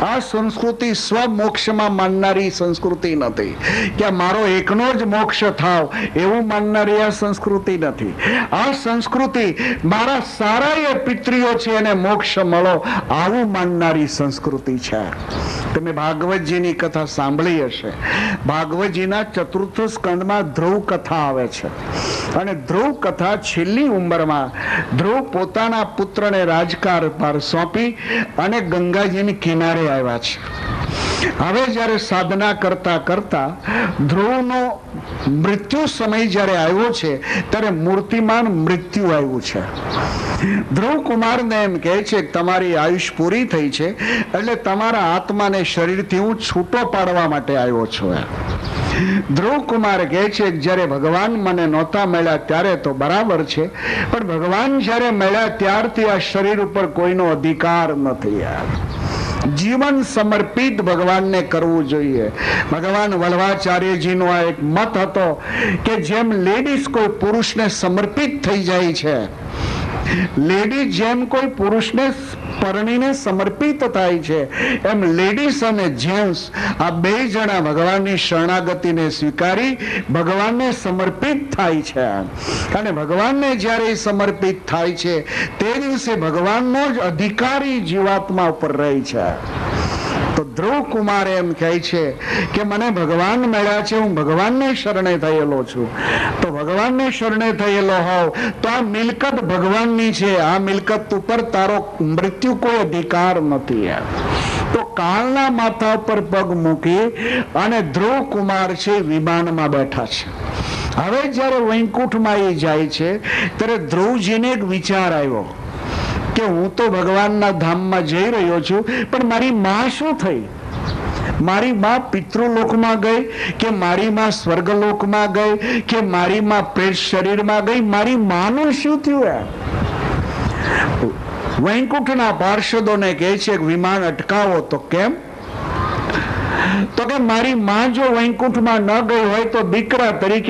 આ સંસ્કૃતિ સ્વમોક્ષમાં માનનારી સંસ્કૃતિ નથી કે મારો એકનો જ મોક્ષ થાવ એવું માનનારી આ સંસ્કૃતિ નથી. આ સંસ્કૃતિ મારા સારા એ પિતૃઓ છે એને મોક્ષ મળો આવું માનનારી સંસ્કૃતિ છે. તમે ભાગવતજીની કથા સાંભળી હશે. ભાગવતજીના 4th સ્કંદમાં ધ્રુવ કથા આવે છે અને ધ્રુવ કથા છેલ્લી ઉંમરમાં ધ્રુવ પોતાના પુત્રને રાજકાર પર સોંપી અને ગંગાજીની કિનારે આવ્યા છે. હવે જ્યારે સાધના કરતા કરતા ધ્રુવનો મૃત્યુ સમય જ્યારે આવ્યો છે ત્યારે મૂર્તિમાન મૃત્યુ આવ્યું છે. ધ્રુવ કુમારને એમ કહે છે તમારી આયુષ પૂરી થઈ છે એટલે તમારા આત્માને શરીરથી હું છૂટો પાડવા માટે આવ્યો છું. ધ્રુવ કુમાર કહે છે જ્યારે ભગવાન મને નહોતા મળ્યા ત્યારે તો બરાબર છે, પણ ભગવાન જ્યારે મળ્યા ત્યારથી આ શરીર ઉપર કોઈનો અધિકાર નથી. જીવન સમર્પિત ભગવાનને કરવું જોઈએ. ભગવાન વલ્લભાચાર્યજીનો આ એક મત હતો કે જેમ લેડીઝ કોઈ પુરુષને સમર્પિત થઈ જાય છે, લેડીઝ જેમ કોઈ પુરુષને પરણીને સમર્પિત થાય છે એમ લેડીઝ અને જેન્ટ્સ આ બે જણા ભગવાનની શરણાગતિને સ્વીકારી ભગવાનને સમર્પિત થાય છે. અને ભગવાનને જ્યારે સમર્પિત થાય છે તે દિવસે ભગવાનનો જ અધિકારી જીવાત્મા ઉપર રહે છે. તો ધ્રુવ કુમાર એમ કહે છે કે મને ભગવાન મળ્યા છે, હું ભગવાનને શરણે થયેલો છું. તો ભગવાનને શરણે થયેલો હોવ તો આ મિલકત ભગવાનની છે, આ મિલકત ઉપર તારો મૃત્યુ કોઈ અધિકાર નથી. તો કાળના માથા પર પગ મૂકી અને ધ્રુવ કુમાર છે વિમાનમાં બેઠા છે. હવે જયારે વૈકુંઠમાં એ જાય છે ત્યારે ધ્રુવજીને એક વિચાર આવ્યો કે હું તો ભગવાનના ધામમાં જઈ રહ્યો છું, પણ મારી માં શું થઈ? મારી માં પિતૃલોકમાં ગઈ કે મારી માં સ્વર્ગલોકમાં ગઈ કે મારી માં પ્રેત શરીરમાં ગઈ? મારી માનું શું થયું? વૈકુંઠના પાર્ષદોને કહે છે વિમાન અટકાવો. તો કેમ? તો કે મારી માં જો વૈકુંઠમાં ન ગઈ હોય તો દીકરા તરીકે